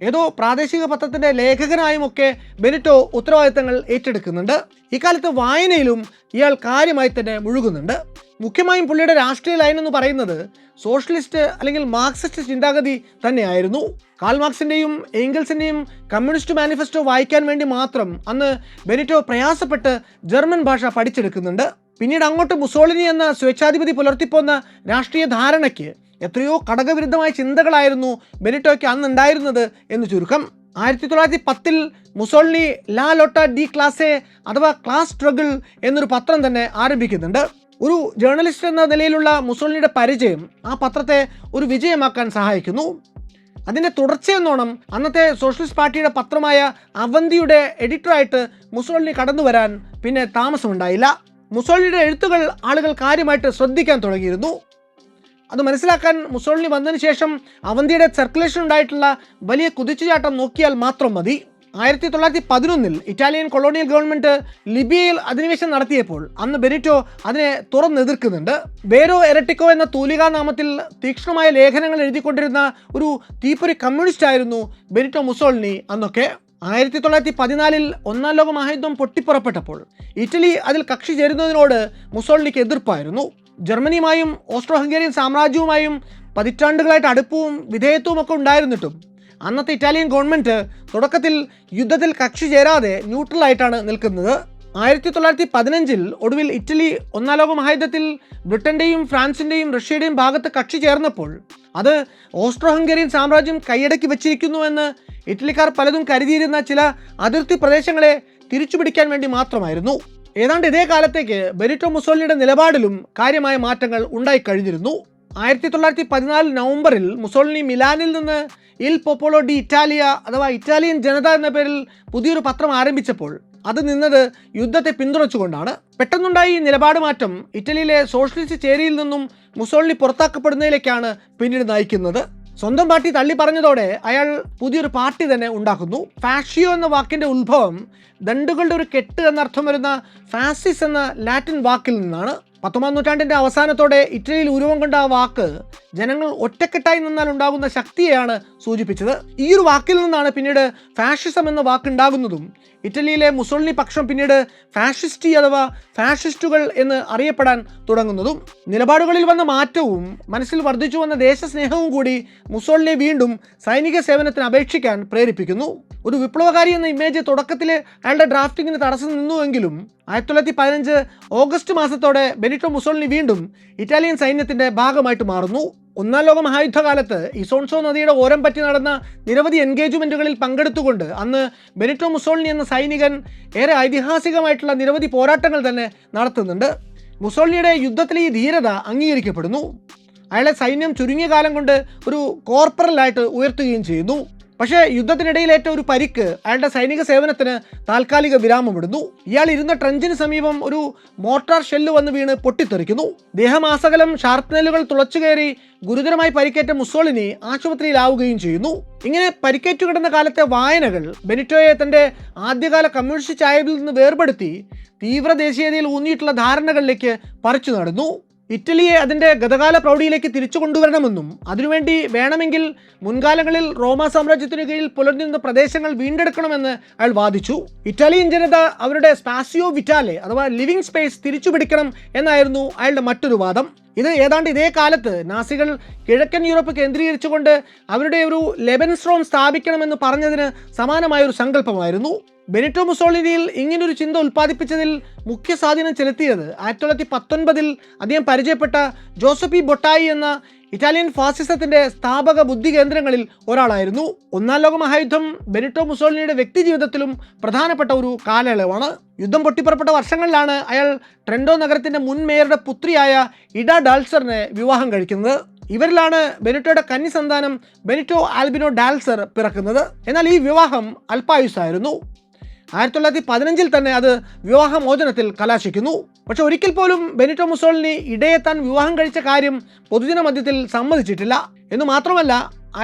ഏതോ പ്രാദേശിക പത്രത്തിൻ്റെ ലേഖകനായുമൊക്കെ ബെനിറ്റോ ഉത്തരവാദിത്തങ്ങൾ ഏറ്റെടുക്കുന്നുണ്ട്. ഇക്കാലത്ത് വായനയിലും ഇയാൾ കാര്യമായി തന്നെ മുഴുകുന്നുണ്ട്. മുഖ്യമായും പുള്ളിയുടെ രാഷ്ട്രീയ ലൈൻ എന്ന് പറയുന്നത് സോഷ്യലിസ്റ്റ് അല്ലെങ്കിൽ മാർക്സിസ്റ്റ് ചിന്താഗതി തന്നെയായിരുന്നു. കാൾ മാർക്സിൻ്റെയും ഏംഗൽസിൻ്റെയും കമ്മ്യൂണിസ്റ്റ് മാനിഫെസ്റ്റോ വായിക്കാൻ വേണ്ടി മാത്രം അന്ന് ബെനിറ്റോ പ്രയാസപ്പെട്ട് ജർമ്മൻ ഭാഷ പഠിച്ചെടുക്കുന്നുണ്ട്. പിന്നീട് അങ്ങോട്ട് മുസോളിനി എന്ന സ്വേച്ഛാധിപതി പുലർത്തിപ്പോന്ന രാഷ്ട്രീയ ധാരണയ്ക്ക് എത്രയോ ഘടകവിരുദ്ധമായ ചിന്തകളായിരുന്നു ബെനിറ്റോയ്ക്ക് അന്നുണ്ടായിരുന്നത് എന്ന് ചുരുക്കം. 1910 മുസോളിനി ലാ ലോട്ട ഡി ക്ലാസെ അഥവാ ക്ലാസ് സ്ട്രഗിൾ എന്നൊരു പത്രം തന്നെ ആരംഭിക്കുന്നുണ്ട്. ഒരു ജേർണലിസ്റ്റ് എന്ന നിലയിലുള്ള മുസോളിനിയുടെ പരിചയം ആ പത്രത്തെ ഒരു വിജയമാക്കാൻ സഹായിക്കുന്നു. അതിൻ്റെ തുടർച്ചയെന്നോണം അന്നത്തെ സോഷ്യലിസ്റ്റ് പാർട്ടിയുടെ പത്രമായ അവന്തിയുടെ എഡിറ്ററായിട്ട് മുസോളിനി കടന്നു വരാൻ പിന്നെ താമസമുണ്ടായില്ല. മുസോളിനിയുടെ എഴുത്തുകൾ ആളുകൾ കാര്യമായിട്ട് ശ്രദ്ധിക്കാൻ തുടങ്ങിയിരുന്നു. അത് മനസ്സിലാക്കാൻ മുസോളിനി വന്നതിന് ശേഷം അവന്തിയുടെ സർക്കുലേഷൻ ഉണ്ടായിട്ടുള്ള വലിയ കുതിച്ചുചാട്ടം നോക്കിയാൽ മാത്രം മതി. 1911 ഇറ്റാലിയൻ കൊളോണിയൽ ഗവൺമെൻറ് ലിബിയയിൽ അധിനിവേശം നടത്തിയപ്പോൾ അന്ന് ബെനിറ്റോ അതിനെ തുറന്നെതിർക്കുന്നുണ്ട്. ബേരോ എരട്ടിക്കോ എന്ന തൂലികാ നാമത്തിൽ തീക്ഷ്ണമായ ലേഖനങ്ങൾ എഴുതിക്കൊണ്ടിരുന്ന ഒരു തീപ്പൊരി കമ്മ്യൂണിസ്റ്റ് ആയിരുന്നു ബെനിറ്റോ മുസോളിനി അന്നൊക്കെ. 1914 ഒന്നാം ലോക മഹായുദ്ധം പൊട്ടിപ്പുറപ്പെട്ടപ്പോൾ ഇറ്റലി അതിൽ കക്ഷി ചേരുന്നതിനോട് മുസോളിനിക്ക് എതിർപ്പായിരുന്നു. ജർമ്മനിയുമായും ഓസ്ട്രോ ഹംഗേറിയൻ സാമ്രാജ്യവുമായും പതിറ്റാണ്ടുകളായിട്ട് അടുപ്പവും വിധേയത്വവും ഒക്കെ ഉണ്ടായിരുന്നിട്ടും അന്നത്തെ ഇറ്റാലിയൻ ഗവൺമെൻറ് തുടക്കത്തിൽ യുദ്ധത്തിൽ കക്ഷി ചേരാതെ ന്യൂട്രലായിട്ടാണ് നിൽക്കുന്നത്. 1915 ഒടുവിൽ ഇറ്റലി ഒന്നാം ലോക മഹായുദ്ധത്തിൽ ബ്രിട്ടൻ്റെയും ഫ്രാൻസിൻ്റെയും റഷ്യയുടെയും ഭാഗത്ത് കക്ഷി ചേർന്നപ്പോൾ അത് ഓസ്ട്രോ ഹംഗേറിയൻ സാമ്രാജ്യം കൈയടക്കി വെച്ചിരിക്കുന്നുവെന്ന് ഇറ്റലിക്കാർ പലതും കരുതിയിരുന്ന ചില അതിർത്തി പ്രദേശങ്ങളെ തിരിച്ചുപിടിക്കാൻ വേണ്ടി മാത്രമായിരുന്നു. ഏതാണ്ട് ഇതേ കാലത്തേക്ക് ബെനിറ്റോ മുസോളിനിയുടെ നിലപാടിലും കാര്യമായ മാറ്റങ്ങൾ ഉണ്ടായിക്കഴിഞ്ഞിരുന്നു. 1914 നവംബറിൽ മുസോളിനി മിലാനിൽ നിന്ന് ഇൽ പോപ്പോളോ ഡി ഇറ്റാലിയ അഥവാ ഇറ്റാലിയൻ ജനത എന്ന പേരിൽ പുതിയൊരു പത്രം ആരംഭിച്ചപ്പോൾ അത് നിന്നത് യുദ്ധത്തെ പിന്തുണച്ചുകൊണ്ടാണ്. പെട്ടെന്നുണ്ടായി ഈ നിലപാട് മാറ്റം ഇറ്റലിയിലെ സോഷ്യലിസ്റ്റ് ചേരിയിൽ നിന്നും മുസോളിനി പുറത്താക്കപ്പെടുന്നതിലേക്കാണ് പിന്നീട് നയിക്കുന്നത്. സ്വന്തം പാർട്ടി തള്ളി പറഞ്ഞതോടെ അയാൾ പുതിയൊരു പാർട്ടി തന്നെ ഉണ്ടാക്കുന്നു. ഫാഷിയോ എന്ന വാക്കിൻ്റെ ഉത്ഭവം ദണ്ടുകളുടെ ഒരു കെട്ട് എന്നർത്ഥം വരുന്ന ഫാസിസ് എന്ന ലാറ്റിൻ വാക്കിൽ നിന്നാണ്. 19ാം നൂറ്റാണ്ടിൻ്റെ അവസാനത്തോടെ ഇറ്റലിയിൽ ഉരുവം കൊണ്ട ആ വാക്ക് ജനങ്ങൾ ഒറ്റക്കെട്ടായി നിന്നാൽ ഉണ്ടാകുന്ന ശക്തിയെയാണ് സൂചിപ്പിച്ചത്. ഈ ഒരു വാക്കിൽ നിന്നാണ് പിന്നീട് ഫാഷിസം എന്ന വാക്കുണ്ടാകുന്നതും ഇറ്റലിയിലെ മുസോളിനി പക്ഷം പിന്നീട് ഫാഷിസ്റ്റി അഥവാ ഫാഷിസ്റ്റുകൾ എന്ന് അറിയപ്പെടാൻ തുടങ്ങുന്നതും. നിലപാടുകളിൽ വന്ന മാറ്റവും മനസ്സിൽ വർദ്ധിച്ചു വന്ന ദേശസ്നേഹവും കൂടി മുസോളിനെ വീണ്ടും സൈനിക സേവനത്തിന് അപേക്ഷിക്കാൻ പ്രേരിപ്പിക്കുന്നു. ഒരു വിപ്ലവകാരി എന്ന ഇമേജ് തുടക്കത്തിൽ അയാളുടെ ഡ്രാഫ്റ്റിങ്ങിന് തടസ്സം നിന്നുവെങ്കിലും 1915 ഓഗസ്റ്റ് മാസത്തോടെ ബെനിറ്റോ മുസോളിനി വീണ്ടും ഇറ്റാലിയൻ സൈന്യത്തിന്റെ ഭാഗമായിട്ട് മാറുന്നു. ഒന്നാം ലോക മഹായുദ്ധകാലത്ത് ഇസോൺസോ നദിയുടെ ഓരം പറ്റി നടന്ന നിരവധി എൻഗേജ്മെന്റുകളിൽ പങ്കെടുത്തുകൊണ്ട് അന്ന് ബെനിറ്റോ മുസോളിനി എന്ന സൈനികൻ ഏറെ ഐതിഹാസികമായിട്ടുള്ള നിരവധി പോരാട്ടങ്ങൾ തന്നെ നടത്തുന്നുണ്ട്. മുസോളിനിയുടെ യുദ്ധത്തിലെ ഈ ധീരത അംഗീകരിക്കപ്പെടുന്നു. അയാളെ സൈന്യം ചുരുങ്ങിയ കാലം കൊണ്ട് ഒരു കോർപ്പറലായിട്ട് ഉയർത്തുകയും ചെയ്യുന്നു. പക്ഷേ യുദ്ധത്തിനിടയിലേറ്റ ഒരു പരിക്ക് അയാളുടെ സൈനിക സേവനത്തിന് താൽക്കാലിക വിരാമമിടുന്നു. ഇയാൾ ഇരുന്ന ട്രഞ്ചിന് സമീപം ഒരു മോർട്ടാർ ഷെല്ല് വന്ന് വീണ് പൊട്ടിത്തെറിക്കുന്നു. ദേഹമാസകലം ഷാർപ്പ്നെയിലുകൾ തുളച്ചു കയറി ഗുരുതരമായി പരിക്കേറ്റ മുസോളിനി ആശുപത്രിയിലാവുകയും ചെയ്യുന്നു. ഇങ്ങനെ പരിക്കേറ്റു കിടന്ന കാലത്തെ വായനകൾ ബെനിറ്റോയെ തൻ്റെ ആദ്യകാല കമ്മ്യൂണിസ്റ്റ് ചായവിൽ നിന്ന് വേർപെടുത്തി തീവ്ര ദേശീയതയിൽ ഊന്നിയിട്ടുള്ള ധാരണകളിലേക്ക് പറിച്ചു നടന്നു. ഇറ്റലിയെ അതിൻ്റെ ഗതകാല പ്രൗഢിയിലേക്ക് തിരിച്ചു കൊണ്ടുവരണമെന്നും അതിനുവേണ്ടി വേണമെങ്കിൽ മുൻകാലങ്ങളിൽ റോമ സാമ്രാജ്യത്തിനു കീഴിൽ പുലർന്നിരുന്ന പ്രദേശങ്ങൾ വീണ്ടെടുക്കണമെന്ന് അയാൾ വാദിച്ചു. ഇറ്റാലിയൻ ജനത അവരുടെ സ്പാസിയോ വിറ്റാലെ അഥവാ ലിവിംഗ് സ്പേസ് തിരിച്ചു പിടിക്കണം എന്നായിരുന്നു അയാളുടെ മറ്റൊരു വാദം. ഇത് ഏതാണ്ട് ഇതേ കാലത്ത് നാസികൾ കിഴക്കൻ യൂറോപ്പ് കേന്ദ്രീകരിച്ചുകൊണ്ട് അവരുടെ ഒരു ലെബൻസ്ട്രോം സ്ഥാപിക്കണമെന്ന് പറഞ്ഞതിന് സമാനമായൊരു സങ്കല്പമായിരുന്നു. ബെനിറ്റോ മുസോളിനിയിൽ ഇങ്ങനൊരു ചിന്ത ഉൽപ്പാദിപ്പിച്ചതിൽ മുഖ്യ സ്വാധീനം ചെലുത്തിയത് 1919 അദ്ദേഹം പരിചയപ്പെട്ട ജോസപ്പി ബൊട്ടായി എന്ന ഇറ്റാലിയൻ ഫാസിസത്തിന്റെ സ്ഥാപക ബുദ്ധി കേന്ദ്രങ്ങളിൽ ഒരാളായിരുന്നു. ഒന്നാം ലോക മഹായുദ്ധം ബെനിറ്റോ മുസോളിനിയുടെ വ്യക്തി ജീവിതത്തിലും പ്രധാനപ്പെട്ട ഒരു കാലയളവാണ്. യുദ്ധം പൊട്ടിപ്പുറപ്പെട്ട വർഷങ്ങളിലാണ് അയാൾ ട്രെൻഡോ നഗരത്തിന്റെ മുൻ മേയറുടെ പുത്രിയായ ഇഡ ഡാൽസറിനെ വിവാഹം കഴിക്കുന്നത്. ഇവരിലാണ് ബെനിറ്റോയുടെ കന്നി സന്താനം ബെനിറ്റോ ആൽബിനോ ഡാൽസർ പിറക്കുന്നത്. എന്നാൽ ഈ വിവാഹം അല്പായുസ്സായിരുന്നു. 1915 തന്നെ അത് വിവാഹമോചനത്തിൽ കലാശിക്കുന്നു. പക്ഷെ ഒരിക്കൽ പോലും ബെനിറ്റോ മുസോളിനി ഇടയെ താൻ വിവാഹം കഴിച്ച കാര്യം പൊതുജന മധ്യത്തിൽ സമ്മതിച്ചിട്ടില്ല. എന്നു മാത്രമല്ല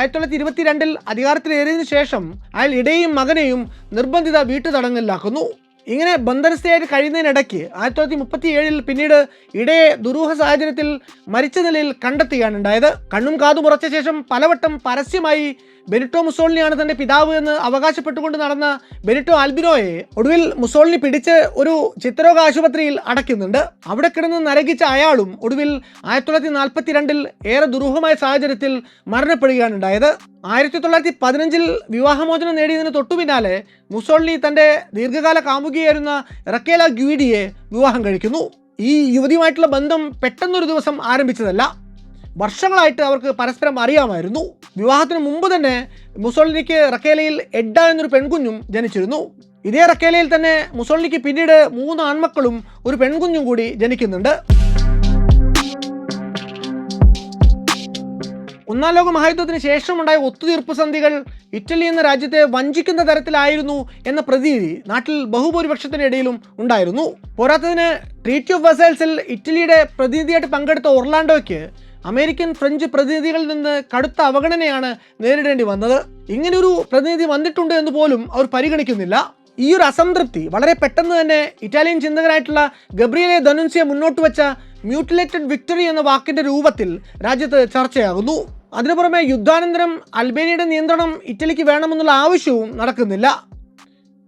1922 അധികാരത്തിലേറിയതിനു ശേഷം അയാൾ ഇടയെയും മകനെയും നിർബന്ധിത വീട്ടുതടങ്കലിലാക്കുന്നു. ഇങ്ങനെ ബന്ധനസ്ഥയായിട്ട് കഴിയുന്നതിനിടയ്ക്ക് 1937 പിന്നീട് ഇടയെ ദുരൂഹ സാഹചര്യത്തിൽ മരിച്ച നിലയിൽ കണ്ടെത്തുകയാണ് ഉണ്ടായത്. കണ്ണും കാതും ഉറച്ച ശേഷം പലവട്ടം പരസ്യമായി ബെനിറ്റോ മുസോളിനിയാണ് തൻ്റെ പിതാവ് എന്ന് അവകാശപ്പെട്ടുകൊണ്ട് നടന്ന ബെനിറ്റോ ആൽബിനോയെ ഒടുവിൽ മുസോളിനി പിടിച്ച് ഒരു ചിത്രരോഗ ആശുപത്രിയിൽ അടയ്ക്കുന്നുണ്ട്. അവിടെ കിടന്ന് നരകിച്ച അയാളും ഒടുവിൽ 1942 ഏറെ ദുരൂഹമായ സാഹചര്യത്തിൽ മരണപ്പെടുകയാണ് ഉണ്ടായത്. 1915 വിവാഹമോചനം നേടിയതിന് തൊട്ടു പിന്നാലെ മുസോളിനി തൻ്റെ ദീർഘകാല കാമുകിയായിരുന്ന റക്കേല ഗ്യൂഡിയെ വിവാഹം കഴിക്കുന്നു. ഈ യുവതിയുമായിട്ടുള്ള ബന്ധം പെട്ടെന്നൊരു ദിവസം ആരംഭിച്ചതല്ല. വർഷങ്ങളായിട്ട് അവർക്ക് പരസ്പരം അറിയാമായിരുന്നു. വിവാഹത്തിന് മുമ്പ് തന്നെ മുസോളിനിക്ക് റക്കേലയിൽ എഡ്ഡ എന്നൊരു പെൺകുഞ്ഞും ജനിച്ചിരുന്നു. ഇതേ റക്കേലയിൽ തന്നെ മുസോളിനിക്ക് പിന്നീട് 3 ആൺമക്കളും ഒരു പെൺകുഞ്ഞും കൂടി ജനിക്കുന്നുണ്ട്. ഒന്നാം ലോക മഹായുദ്ധത്തിന് ശേഷമുണ്ടായ ഒത്തുതീർപ്പ് സന്ധികൾ ഇറ്റലി എന്ന രാജ്യത്തെ വഞ്ചിക്കുന്ന തരത്തിലായിരുന്നു എന്ന പ്രതീതി നാട്ടിൽ ബഹുഭൂരിപക്ഷത്തിൻ്റെ ഇടയിലും ഉണ്ടായിരുന്നു. പോരാത്തതിന് ട്രീറ്റി ഓഫ് വെസൽസിൽ ഇറ്റലിയുടെ പ്രതിനിധിയായിട്ട് പങ്കെടുത്ത ഒർലാൻഡോയ്ക്ക് അമേരിക്കൻ ഫ്രഞ്ച് പ്രതിനിധികളിൽ നിന്ന് കടുത്ത അവഗണനയാണ് നേരിടേണ്ടി വന്നത്. ഇങ്ങനൊരു പ്രതിനിധി വന്നിട്ടുണ്ട് എന്ന് പോലും അവർ പരിഗണിക്കുന്നില്ല. ഈ ഒരു അസംതൃപ്തി വളരെ പെട്ടെന്ന് തന്നെ ഇറ്റാലിയൻ ചിന്തകനായിട്ടുള്ള ഗബ്രിയേലെ ധനുൻസിയ മുന്നോട്ട് വെച്ച മ്യൂട്ടിലേറ്റഡ് വിക്ടറി എന്ന വാക്കിന്റെ രൂപത്തിൽ രാജ്യത്ത് ചർച്ചയാകുന്നു. അതിനു പുറമെ യുദ്ധാനന്തരം അൽബേനിയയുടെ നിയന്ത്രണം ഇറ്റലിക്ക് വേണമെന്നുള്ള ആവശ്യവും നടക്കുന്നില്ല.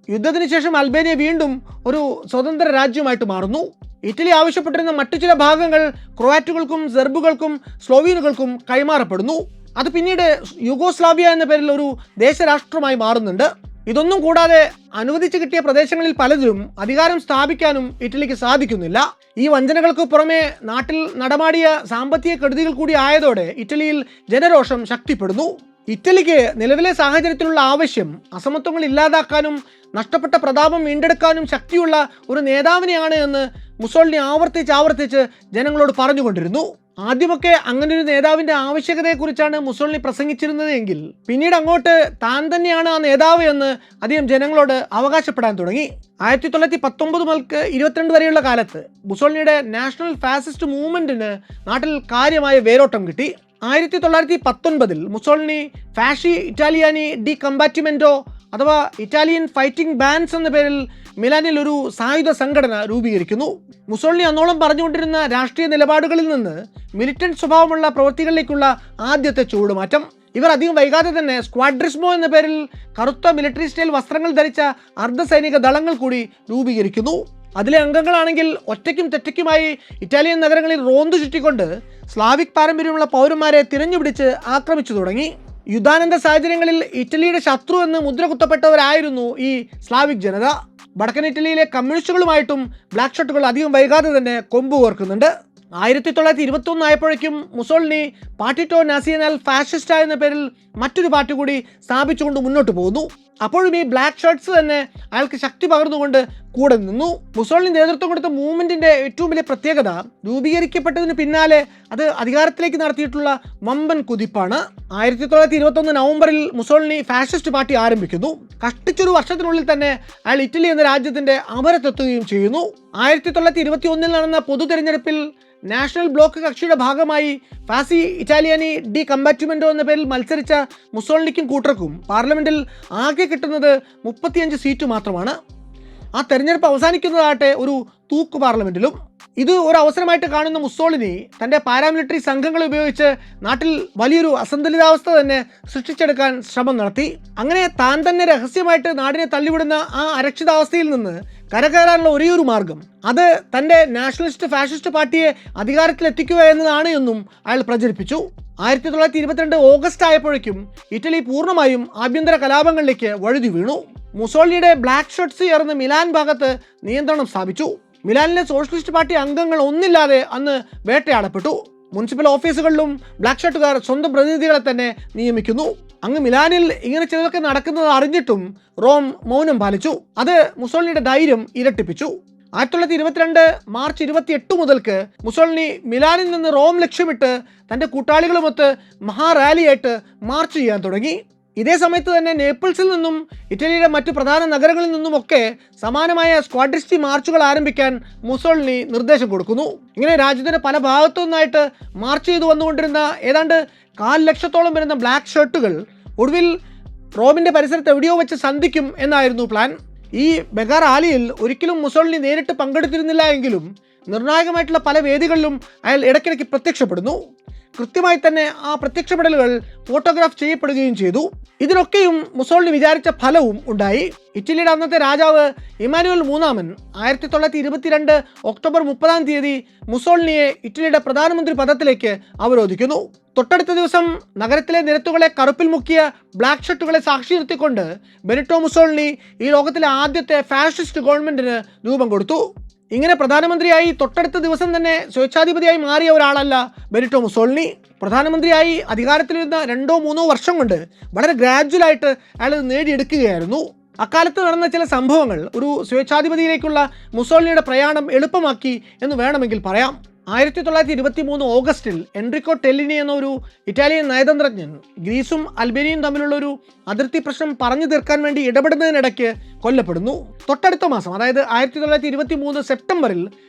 യുദ്ധത്തിന് ശേഷം അൽബേനിയ വീണ്ടും ഒരു സ്വതന്ത്ര രാജ്യമായിട്ട് മാറുന്നു. ഇറ്റലി ആവശ്യപ്പെട്ടിരുന്ന മറ്റു ചില ഭാഗങ്ങൾ ക്രൊയാറ്റുകൾക്കും സെർബുകൾക്കും സ്ലോവീനുകൾക്കും കൈമാറപ്പെടുന്നു. അത് പിന്നീട് യുഗോസ്ലാവിയ എന്ന പേരിൽ ഒരു ദേശരാഷ്ട്രമായി മാറുന്നുണ്ട്. ഇതൊന്നും കൂടാതെ അനുവദിച്ചു കിട്ടിയ പ്രദേശങ്ങളിൽ പലതിലും അധികാരം സ്ഥാപിക്കാനും ഇറ്റലിക്ക് സാധിക്കുന്നില്ല. ഈ വഞ്ചനകൾക്ക് പുറമെ നാട്ടിൽ നടമാടിയ സാമ്പത്തിക കെടുതികൾ കൂടി ആയതോടെ ഇറ്റലിയിൽ ജനരോഷം ശക്തിപ്പെടുന്നു. ഇറ്റലിക്ക് നിലവിലെ സാഹചര്യത്തിലുള്ള ആവശ്യം അസമത്വങ്ങൾ ഇല്ലാതാക്കാനും നഷ്ടപ്പെട്ട പ്രതാപം വീണ്ടെടുക്കാനും ശക്തിയുള്ള ഒരു നേതാവിനെയാണ് എന്ന് മുസോളിനി ആവർത്തിച്ച് ജനങ്ങളോട് പറഞ്ഞുകൊണ്ടിരുന്നു. ആദ്യമൊക്കെ അങ്ങനെ ഒരു നേതാവിൻ്റെ ആവശ്യകതയെക്കുറിച്ചാണ് മുസോളിനി പ്രസംഗിച്ചിരുന്നത് എങ്കിൽ പിന്നീട് അങ്ങോട്ട് താൻ തന്നെയാണ് ആ നേതാവ് എന്ന് അദ്ദേഹം ജനങ്ങളോട് അവകാശപ്പെടാൻ തുടങ്ങി. 1919 മുതൽ 22 വരെയുള്ള കാലത്ത് മുസോളിനിയുടെ നാഷണൽ ഫാസിസ്റ്റ് മൂവ്മെൻറ്റിന് നാട്ടിൽ കാര്യമായ വേരോട്ടം കിട്ടി. 1919 മുസോളിനി ഫാഷി ഇറ്റാലിയാനി ഡി കമ്പാറ്റിമെൻറ്റോ അഥവാ ഇറ്റാലിയൻ ഫൈറ്റിംഗ് ബാൻഡ്സ് എന്ന പേരിൽ മിലാനിൽ ഒരു സായുധ സംഘടന രൂപീകരിക്കുന്നു. മുസോളിനി അന്നോളം പറഞ്ഞുകൊണ്ടിരുന്ന രാഷ്ട്രീയ നിലപാടുകളിൽ നിന്ന് മിലിറ്റന്റ് സ്വഭാവമുള്ള പ്രവൃത്തികളിലേക്കുള്ള ആദ്യത്തെ ചുവടുമാറ്റം. ഇവർ അധികം വൈകാതെ തന്നെ സ്ക്വാഡ്രിസ്മോ എന്ന പേരിൽ കറുത്ത മിലിറ്ററി സ്റ്റൈൽ വസ്ത്രങ്ങൾ ധരിച്ച അർദ്ധസൈനിക ദളങ്ങൾ കൂടി രൂപീകരിക്കുന്നു. അതിലെ അംഗങ്ങളാണെങ്കിൽ ഒറ്റയ്ക്കും തെറ്റയ്ക്കുമായി ഇറ്റാലിയൻ നഗരങ്ങളിൽ റോന്തു ചുറ്റിക്കൊണ്ട് സ്ലാവിക് പാരമ്പര്യമുള്ള പൗരന്മാരെ തിരഞ്ഞുപിടിച്ച് ആക്രമിച്ചു തുടങ്ങി. യുദ്ധാനന്തര സാഹചര്യങ്ങളിൽ ഇറ്റലിയുടെ ശത്രു എന്ന് മുദ്ര കുത്തപ്പെട്ടവരായിരുന്നു ഈ സ്ലാവിക് ജനത. വടക്കൻ ഇറ്റലിയിലെ കമ്മ്യൂണിസ്റ്റുകളുമായിട്ടും ബ്ലാക്ക് ഷർട്ടുകൾ അധികം വൈകാതെ തന്നെ കൊമ്പ് കോർക്കുന്നുണ്ട്. 1921 ആയപ്പോഴേക്കും മുസോളിനി പാർട്ടിറ്റോ നാസിയണൽ ഫാഷിസ്റ്റ എന്ന പേരിൽ മറ്റൊരു പാർട്ടി കൂടി സ്ഥാപിച്ചുകൊണ്ട് മുന്നോട്ട് പോകുന്നു. അപ്പോഴും ഈ ബ്ലാക്ക് ഷർട്ട്സ് തന്നെ അയാൾക്ക് ശക്തി പകർന്നുകൊണ്ട് കൂടെ നിന്നു. മുസോളിനി നേതൃത്വം കൊടുത്ത മൂവ്മെന്റിന്റെ ഏറ്റവും വലിയ പ്രത്യേകത രൂപീകരിക്കപ്പെട്ടതിന് പിന്നാലെ അത് അധികാരത്തിലേക്ക് നടത്തിയിട്ടുള്ള വമ്പൻ കുതിപ്പാണ്. 1921 നവംബറിൽ മുസോളിനി ഫാഷിസ്റ്റ് പാർട്ടി ആരംഭിക്കുന്നു. കഷ്ടിച്ചൊരു വർഷത്തിനുള്ളിൽ തന്നെ അയാൾ ഇറ്റലി എന്ന രാജ്യത്തിന്റെ അമരത്തെത്തുകയും ചെയ്യുന്നു. 1921 നടന്ന പൊതു തെരഞ്ഞെടുപ്പിൽ നാഷണൽ ബ്ലോക്ക് കക്ഷിയുടെ ഭാഗമായി ഫാസി ഇറ്റാലിയാനി ഡി കമ്പാറ്റ്മെന്റോ എന്ന പേരിൽ മത്സരിച്ച മുസോളിനിക്കും കൂട്ടർക്കും പാർലമെന്റിൽ ആകെ കിട്ടുന്നത് 35 സീറ്റ് മാത്രമാണ്. ആ തെരഞ്ഞെടുപ്പ് അവസാനിക്കുന്നതാകട്ടെ ഒരു തൂക്ക് പാർലമെന്റിലും. ഇത് ഒരു അവസരമായിട്ട് കാണുന്ന മുസോളിനി തൻ്റെ പാരാമിലിറ്ററി സംഘങ്ങളെ ഉപയോഗിച്ച് നാട്ടിൽ വലിയൊരു അസന്തുലിതാവസ്ഥ തന്നെ സൃഷ്ടിച്ചെടുക്കാൻ ശ്രമം നടത്തി. അങ്ങനെ താൻ തന്നെ രഹസ്യമായിട്ട് നാടിനെ തള്ളിവിടുന്ന ആ അരക്ഷിതാവസ്ഥയിൽ നിന്ന് കരകയറാനുള്ള ഒരേയൊരു മാർഗം അത് തൻ്റെ നാഷണലിസ്റ്റ് ഫാഷിസ്റ്റ് പാർട്ടിയെ അധികാരത്തിലെത്തിക്കുക എന്നതാണ് എന്നും അയാൾ പ്രചരിപ്പിച്ചു. 1922 ഓഗസ്റ്റ് ആയപ്പോഴേക്കും ഇറ്റലി പൂർണ്ണമായും ആഭ്യന്തര കലാപങ്ങളിലേക്ക് വഴുതി വീണു. മുസോളിനിയുടെ ബ്ലാക്ക് ഷർട്ട്സ് ചേർന്ന് മിലാൻ ഭാഗത്ത് നിയന്ത്രണം സ്ഥാപിച്ചു. മിലാനിലെ സോഷ്യലിസ്റ്റ് പാർട്ടി അംഗങ്ങൾ ഒന്നില്ലാതെ അന്ന് വേട്ടയാടപ്പെട്ടു. മുനിസിപ്പൽ ഓഫീസുകളിലും ബ്ലാക്ക് ഷർട്ടുകാർ സ്വന്തം പ്രതിനിധികളെ തന്നെ നിയമിക്കുന്നു. അങ്ങ് മിലാനിൽ ഇങ്ങനെ ചിലതൊക്കെ നടക്കുന്നത് അറിഞ്ഞിട്ടും റോം മൗനം പാലിച്ചു. അത് മുസോളിനിയുടെ ധൈര്യം ഇരട്ടിപ്പിച്ചു. 1922 മാർച്ച് 28 മുതൽക്ക് മുസോളിനി മിലാനിൽ നിന്ന് റോം ലക്ഷ്യമിട്ട് തൻ്റെ കൂട്ടാളികളുമൊത്ത് മഹാറാലിയായിട്ട് മാർച്ച് ചെയ്യാൻ തുടങ്ങി. ഇതേ സമയത്ത് തന്നെ നേപ്പിൾസിൽ നിന്നും ഇറ്റലിയുടെ മറ്റു പ്രധാന നഗരങ്ങളിൽ നിന്നുമൊക്കെ സമാനമായ സ്ക്വാഡ്രിസ്റ്റി മാർച്ചുകൾ ആരംഭിക്കാൻ മുസോളിനി നിർദ്ദേശം കൊടുക്കുന്നു. ഇങ്ങനെ രാജ്യത്തിൻ്റെ പല ഭാഗത്തു നിന്നായിട്ട് മാർച്ച് ചെയ്തു വന്നുകൊണ്ടിരുന്ന ഏതാണ്ട് 1,00,000 വരുന്ന ബ്ലാക്ക് ഷർട്ടുകൾ ഒടുവിൽ റോമിൻ്റെ പരിസരത്ത് എവിടെയോ വെച്ച് സന്ധിക്കും എന്നായിരുന്നു പ്ലാൻ. ഈ മെഗാ റാലിയിൽ ഒരിക്കലും മുസോളിനി നേരിട്ട് പങ്കെടുത്തിരുന്നില്ല എങ്കിലും നിർണായകമായിട്ടുള്ള പല വേദികളിലും അയാൾ ഇടയ്ക്കിടയ്ക്ക് പ്രത്യക്ഷപ്പെടുന്നു. കൃത്യമായി തന്നെ ആ പ്രത്യക്ഷപ്പെടലുകൾ ഫോട്ടോഗ്രാഫ് ചെയ്യപ്പെടുകയും ചെയ്തു. ഇതിനൊക്കെയും മുസോളിനി വിചാരിച്ച ഫലവും ഉണ്ടായി. ഇറ്റലിയുടെ അന്നത്തെ രാജാവ് ഇമാനുവൽ മൂന്നാമൻ 1922 ഒക്ടോബർ 30 മുസോളിനിയെ ഇറ്റലിയുടെ പ്രധാനമന്ത്രി പദത്തിലേക്ക് അവരോധിക്കുന്നു. തൊട്ടടുത്ത ദിവസം നഗരത്തിലെ നിരത്തുകളെ കറുപ്പിൽ മുക്കിയ ബ്ലാക്ക് ഷർട്ടുകളെ സാക്ഷി നിർത്തിക്കൊണ്ട് ബെനിറ്റോ മുസോളിനി ഈ ലോകത്തിലെ ആദ്യത്തെ ഫാഷിസ്റ്റ് ഗവൺമെന്റിന് രൂപം കൊടുത്തു. ഇങ്ങനെ പ്രധാനമന്ത്രിയായി തൊട്ടടുത്ത ദിവസം തന്നെ സ്വേച്ഛാധിപതിയായി മാറിയ ഒരാളല്ല ബെനിറ്റോ മുസോളിനി. പ്രധാനമന്ത്രിയായി അധികാരത്തിലിരുന്ന 2-3 വർഷം കൊണ്ട് വളരെ ഗ്രാജുവലായിട്ട് അയാൾ നേടിയെടുക്കുകയായിരുന്നു. അക്കാലത്ത് നടന്ന ചില സംഭവങ്ങൾ ഒരു സ്വേച്ഛാധിപതിയിലേക്കുള്ള മുസോളിനിയുടെ പ്രയാണം എളുപ്പമാക്കി എന്ന് വേണമെങ്കിൽ പറയാം. 1923 ഓഗസ്റ്റിൽ എൻറിക്കോ ടെല്ലിനി എന്ന ഒരു ഇറ്റാലിയൻ നയതന്ത്രജ്ഞൻ ഗ്രീസും അൽബേനിയയും തമ്മിലുള്ള ഒരു അതിർത്തി പ്രശ്നം പറഞ്ഞു തീർക്കാൻ വേണ്ടി ഇടപെടുന്നതിനിടയ്ക്ക് കൊല്ലപ്പെടുന്നു. തൊട്ടടുത്ത മാസം അതായത് 1923 സെപ്റ്റംബറിൽ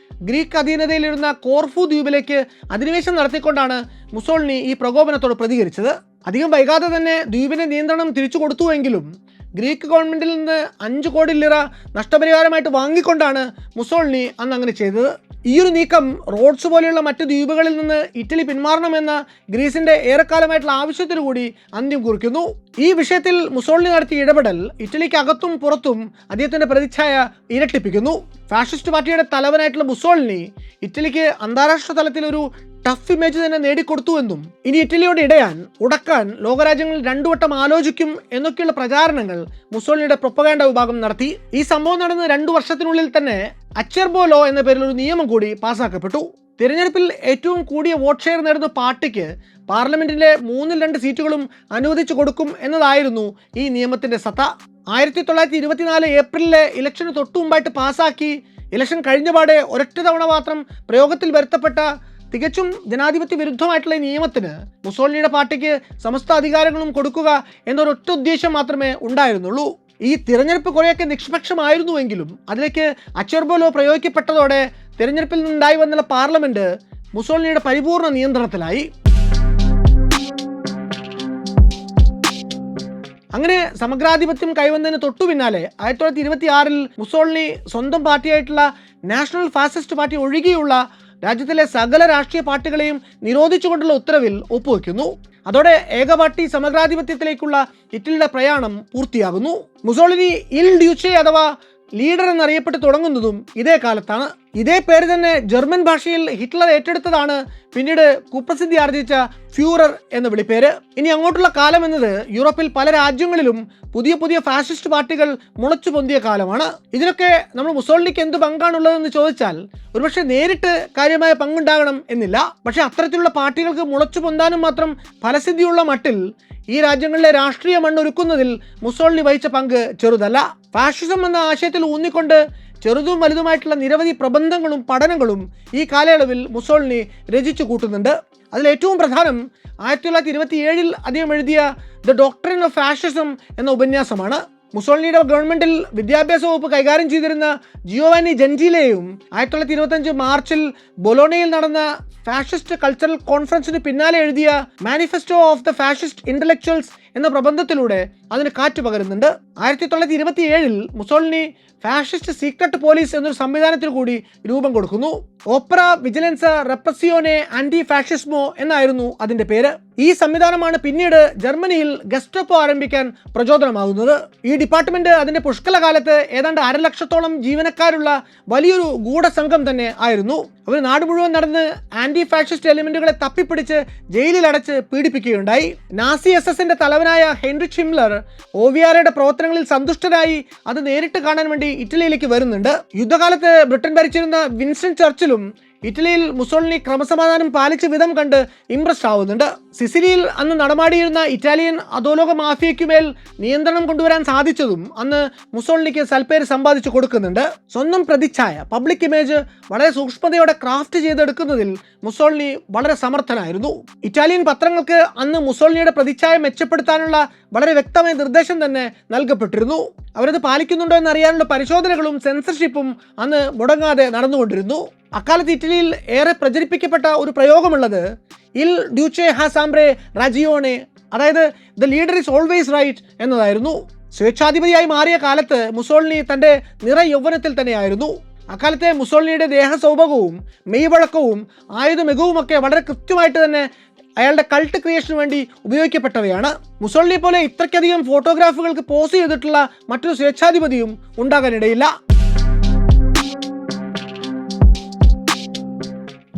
ഗ്രീക്ക് അധീനതയിലിരുന്ന കോർഫു ദ്വീപിലേക്ക് അധിനിവേശം നടത്തിക്കൊണ്ടാണ് മുസോളിനി ഈ പ്രകോപനത്തോട് പ്രതികരിച്ചത്. അധികം വൈകാതെ തന്നെ ദ്വീപിന്റെ നിയന്ത്രണം തിരിച്ചു കൊടുത്തുവെങ്കിലും ഗ്രീക്ക് ഗവൺമെന്റിൽ നിന്ന് 5 കോടി ലിറ നഷ്ടപരിഹാരമായിട്ട് വാങ്ങിക്കൊണ്ടാണ് മുസോളിനി അന്ന് അങ്ങനെ ചെയ്തത്. ഈ ഒരു നീക്കം റോഡ്സ് പോലെയുള്ള മറ്റ് ദ്വീപുകളിൽ നിന്ന് ഇറ്റലി പിന്മാറണമെന്ന ഗ്രീസിന്റെ ഏറെക്കാലമായിട്ടുള്ള ആവശ്യത്തിനു കൂടി അന്ത്യം കുറിക്കുന്നു. ഈ വിഷയത്തിൽ മുസോളിനി നടത്തിയ ഇടപെടൽ ഇറ്റലിക്ക് അകത്തും പുറത്തും അദ്ദേഹത്തിന്റെ പ്രതിച്ഛായ ഇരട്ടിപ്പിക്കുന്നു. ഫാഷിസ്റ്റ് പാർട്ടിയുടെ തലവനായിട്ടുള്ള മുസോളിനി ഇറ്റലിക്ക് അന്താരാഷ്ട്ര തലത്തിൽ ഒരു ടഫ് ഇമേജ് തന്നെ നേടിക്കൊടുത്തുവെന്നും ഇനി ഇറ്റലിയോട് ഇടയാൻ ഉടക്കാൻ ലോകരാജ്യങ്ങൾ 2 വട്ടം ആലോചിക്കും എന്നൊക്കെയുള്ള പ്രചാരണങ്ങൾ മുസോളിനിയുടെ പ്രൊപ്പഗാൻഡ വിഭാഗം നടത്തി. ഈ സംഭവം നടന്ന് 2 വർഷത്തിനുള്ളിൽ തന്നെ അച്ചെർബോ ലോ എന്ന പേരിൽ ഒരു നിയമം കൂടി പാസ്സാക്കപ്പെട്ടു. തിരഞ്ഞെടുപ്പിൽ ഏറ്റവും കൂടിയ വോട്ട് ഷെയർ നേടുന്ന പാർട്ടിക്ക് പാർലമെന്റിന്റെ 3/2 സീറ്റുകളും അനുവദിച്ചു കൊടുക്കും എന്നതായിരുന്നു ഈ നിയമത്തിന്റെ സത്ത. 1924 ഏപ്രിലിലെ ഇലക്ഷന് തൊട്ടു മുമ്പായിട്ട് പാസ്സാക്കി ഇലക്ഷൻ കഴിഞ്ഞപാടെ ഒരൊറ്റ തവണ മാത്രം പ്രയോഗത്തിൽ വരുത്തപ്പെട്ട തികച്ചും ജനാധിപത്യ വിരുദ്ധമായിട്ടുള്ള ഈ നിയമത്തിന് മുസോളിനിയുടെ പാർട്ടിക്ക് സമസ്ത അധികാരങ്ങളും കൊടുക്കുക എന്നൊരൊറ്റ ഉദ്ദേശം മാത്രമേ ഉണ്ടായിരുന്നുള്ളൂ. ഈ തിരഞ്ഞെടുപ്പ് കുറേയൊക്കെ നിഷ്പക്ഷമായിരുന്നുവെങ്കിലും അതിലേക്ക് അച്ചെർബോ ലോ പ്രയോഗിക്കപ്പെട്ടതോടെ തിരഞ്ഞെടുപ്പിൽ നിന്നുണ്ടായി വന്നുള്ള പാർലമെന്റ് മുസോളിനിയുടെ പരിപൂർണ നിയന്ത്രണത്തിലായി. അങ്ങനെ സമഗ്രാധിപത്യം കൈവന്നതിന് തൊട്ടു പിന്നാലെ 1926 മുസോളിനി സ്വന്തം പാർട്ടിയായിട്ടുള്ള നാഷണൽ ഫാസിസ്റ്റ് പാർട്ടി ഒഴികെയുള്ള രാജ്യത്തിലെ സകല രാഷ്ട്രീയ പാർട്ടികളെയും നിരോധിച്ചുകൊണ്ടുള്ള ഉത്തരവിൽ ഒപ്പുവെക്കുന്നു. അതോടെ ഏകപാർട്ടി സമഗ്രാധിപത്യത്തിലേക്കുള്ള ഇറ്റലിയുടെ പ്രയാണം പൂർത്തിയാകുന്നു. മുസോളിനി ഇൽ ഡ്യൂച്ചെ അഥവാ ലീഡർ എന്നറിയപ്പെട്ട് തുടങ്ങുന്നതും ഇതേ കാലത്താണ്. ഇതേ പേര് തന്നെ ജർമ്മൻ ഭാഷയിൽ ഹിറ്റ്ലർ ഏറ്റെടുത്തതാണ് പിന്നീട് കുപ്രസിദ്ധി ആർജിച്ച ഫ്യൂറർ എന്ന വിളിപ്പേര്. ഇനി അങ്ങോട്ടുള്ള കാലം എന്നത് യൂറോപ്പിൽ പല രാജ്യങ്ങളിലും പുതിയ പുതിയ ഫാസിസ്റ്റ് പാർട്ടികൾ മുളച്ചു പൊന്തിയ കാലമാണ്. ഇതിനൊക്കെ നമ്മൾ മുസോളിനിക്ക് എന്ത് പങ്കാണുള്ളതെന്ന് ചോദിച്ചാൽ ഒരുപക്ഷെ നേരിട്ട് കാര്യമായ പങ്കുണ്ടാകണം എന്നില്ല. പക്ഷെ അത്തരത്തിലുള്ള പാർട്ടികൾക്ക് മുളച്ചു പൊന്താനും മാത്രം ഫലസിദ്ധിയുള്ള മട്ടിൽ ഈ രാജ്യങ്ങളിലെ രാഷ്ട്രീയ മണ്ണൊരുക്കുന്നതിൽ മുസോളിനി വഹിച്ച പങ്ക് ചെറുതല്ല. ഫാഷിസം എന്ന ആശയത്തിൽ ഊന്നിക്കൊണ്ട് ചെറുതും വലുതുമായിട്ടുള്ള നിരവധി പ്രബന്ധങ്ങളും പഠനങ്ങളും ഈ കാലയളവിൽ മുസോളിനി രചിച്ചു കൂട്ടുന്നുണ്ട്. അതിലേറ്റവും പ്രധാനം 1927 അദ്ദേഹം എഴുതിയ ദ ഡോക്ട്രിൻ ഓഫ് ഫാഷിസം എന്ന ഉപന്യാസമാണ്. മുസോളിനിയുടെ ഗവൺമെന്റിൽ വിദ്യാഭ്യാസ വകുപ്പ് കൈകാര്യം ചെയ്തിരുന്ന ജിയോവാനി ജെന്റിലെയും 1925 മാർച്ചിൽ ബൊലോണയിൽ നടന്ന ഫാഷിസ്റ്റ് കൾച്ചറൽ കോൺഫറൻസിന് പിന്നാലെ എഴുതിയ manifesto of the fascist intellectuals എന്ന പ്രബന്ധത്തിലൂടെ അതിന് കാറ്റ് പകരുന്നുണ്ട്. 1927 മുസോളിനി ഫാഷിസ്റ്റ് സീക്രട്ട് പോലീസ് എന്നൊരു സംവിധാനത്തിന് കൂടി രൂപം കൊടുക്കുന്നു. ഓപ്പറ വിജിലൻസ റെപ്രസിയോനെ ആന്റി ഫാഷിസ്മോ എന്നായിരുന്നു അതിന്റെ പേര്. ഈ സംവിധാനമാണ് പിന്നീട് ജർമ്മനിയിൽ ഗെസ്റ്റപ്പോ ആരംഭിക്കാൻ പ്രചോദനമാകുന്നത്. ഈ ഡിപ്പാർട്ട്മെന്റ് അതിന്റെ പുഷ്കലകാലത്ത് ഏതാണ്ട് 1,00,000-ഓളം ജീവനക്കാരുള്ള വലിയൊരു ഗൂഢസംഘം തന്നെ ആയിരുന്നു. അവർ നാട് മുഴുവൻ നടന്ന് ആന്റി ഫാഷിസ്റ്റ് എലിമെന്റുകളെ തപ്പിപ്പിടിച്ച് ജയിലിൽ അടച്ച് പീഡിപ്പിക്കുകയുണ്ടായി. നാസി SS-ന്റെ തലവനായ ഹെൻറിച്ച് ഹിംലർ OVRയുടെ പ്രവർത്തനങ്ങളിൽ സന്തുഷ്ടരായി അത് നേരിട്ട് കാണാൻ വേണ്ടി ഇറ്റലിയിലേക്ക് വരുന്നുണ്ട്. യുദ്ധകാലത്ത് ബ്രിട്ടൻ ഭരിച്ചിരുന്ന വിൻസ്റ്റൺ ചർച്ചിലും ഇറ്റലിയിൽ മുസോളിനി ക്രമസമാധാനം പാലിച്ച വിധം കണ്ട് ഇംപ്രസ്ഡ് ആവുന്നുണ്ട്. സിസിലിയിൽ അന്ന് നടമാടിയിരുന്ന ഇറ്റാലിയൻ അധോലോക മാഫിയയ്ക്കുമേൽ നിയന്ത്രണം കൊണ്ടുവരാൻ സാധിച്ചതും അന്ന് മുസോളിനിക്ക് സൽപ്പേര് സമ്പാദിച്ചു കൊടുക്കുന്നുണ്ട്. സ്വന്തം പ്രതിച്ഛായ പബ്ലിക് ഇമേജ് വളരെ സൂക്ഷ്മതയോടെ ക്രാഫ്റ്റ് ചെയ്തെടുക്കുന്നതിൽ മുസോളിനി വളരെ സമർത്ഥനായിരുന്നു. ഇറ്റാലിയൻ പത്രങ്ങൾക്ക് അന്ന് മുസോളിനിയുടെ പ്രതിച്ഛായ മെച്ചപ്പെടുത്താനുള്ള വളരെ വ്യക്തമായ നിർദ്ദേശം തന്നെ നൽകപ്പെട്ടിരുന്നു. അവരത് പാലിക്കുന്നുണ്ടോ എന്നറിയാനുള്ള പരിശോധനകളും സെൻസർഷിപ്പും അന്ന് മുടങ്ങാതെ നടന്നുകൊണ്ടിരുന്നു. അക്കാലത്ത് ഇറ്റലിയിൽ ഏറെ പ്രചരിപ്പിക്കപ്പെട്ട ഒരു പ്രയോഗമുള്ളത് ഇൽ ഡ്യൂച്ചെ ഹാ സാംബ്രെ റാജിയോണെ, അതായത് the leader is always right എന്നതായിരുന്നു. സ്വേച്ഛാധിപതിയായി മാറിയ കാലത്ത് മുസോളിനി തൻ്റെ നിറ യൗവനത്തിൽ തന്നെയായിരുന്നു. അക്കാലത്തെ മുസോളിനിയുടെ ദേഹസൗഭകവും മെയ്വഴക്കവും ആയുധമികവുമൊക്കെ വളരെ കൃത്യമായിട്ട് തന്നെ അയാളുടെ കൾട്ട് ക്രിയേഷന് വേണ്ടി ഉപയോഗിക്കപ്പെട്ടവയാണ്. മുസോളിനിയെ പോലെ ഇത്രയ്ക്കധികം ഫോട്ടോഗ്രാഫുകൾക്ക് പോസ് ചെയ്തിട്ടുള്ള മറ്റൊരു സ്വേച്ഛാധിപതിയും ഉണ്ടാകാനിടയില്ല.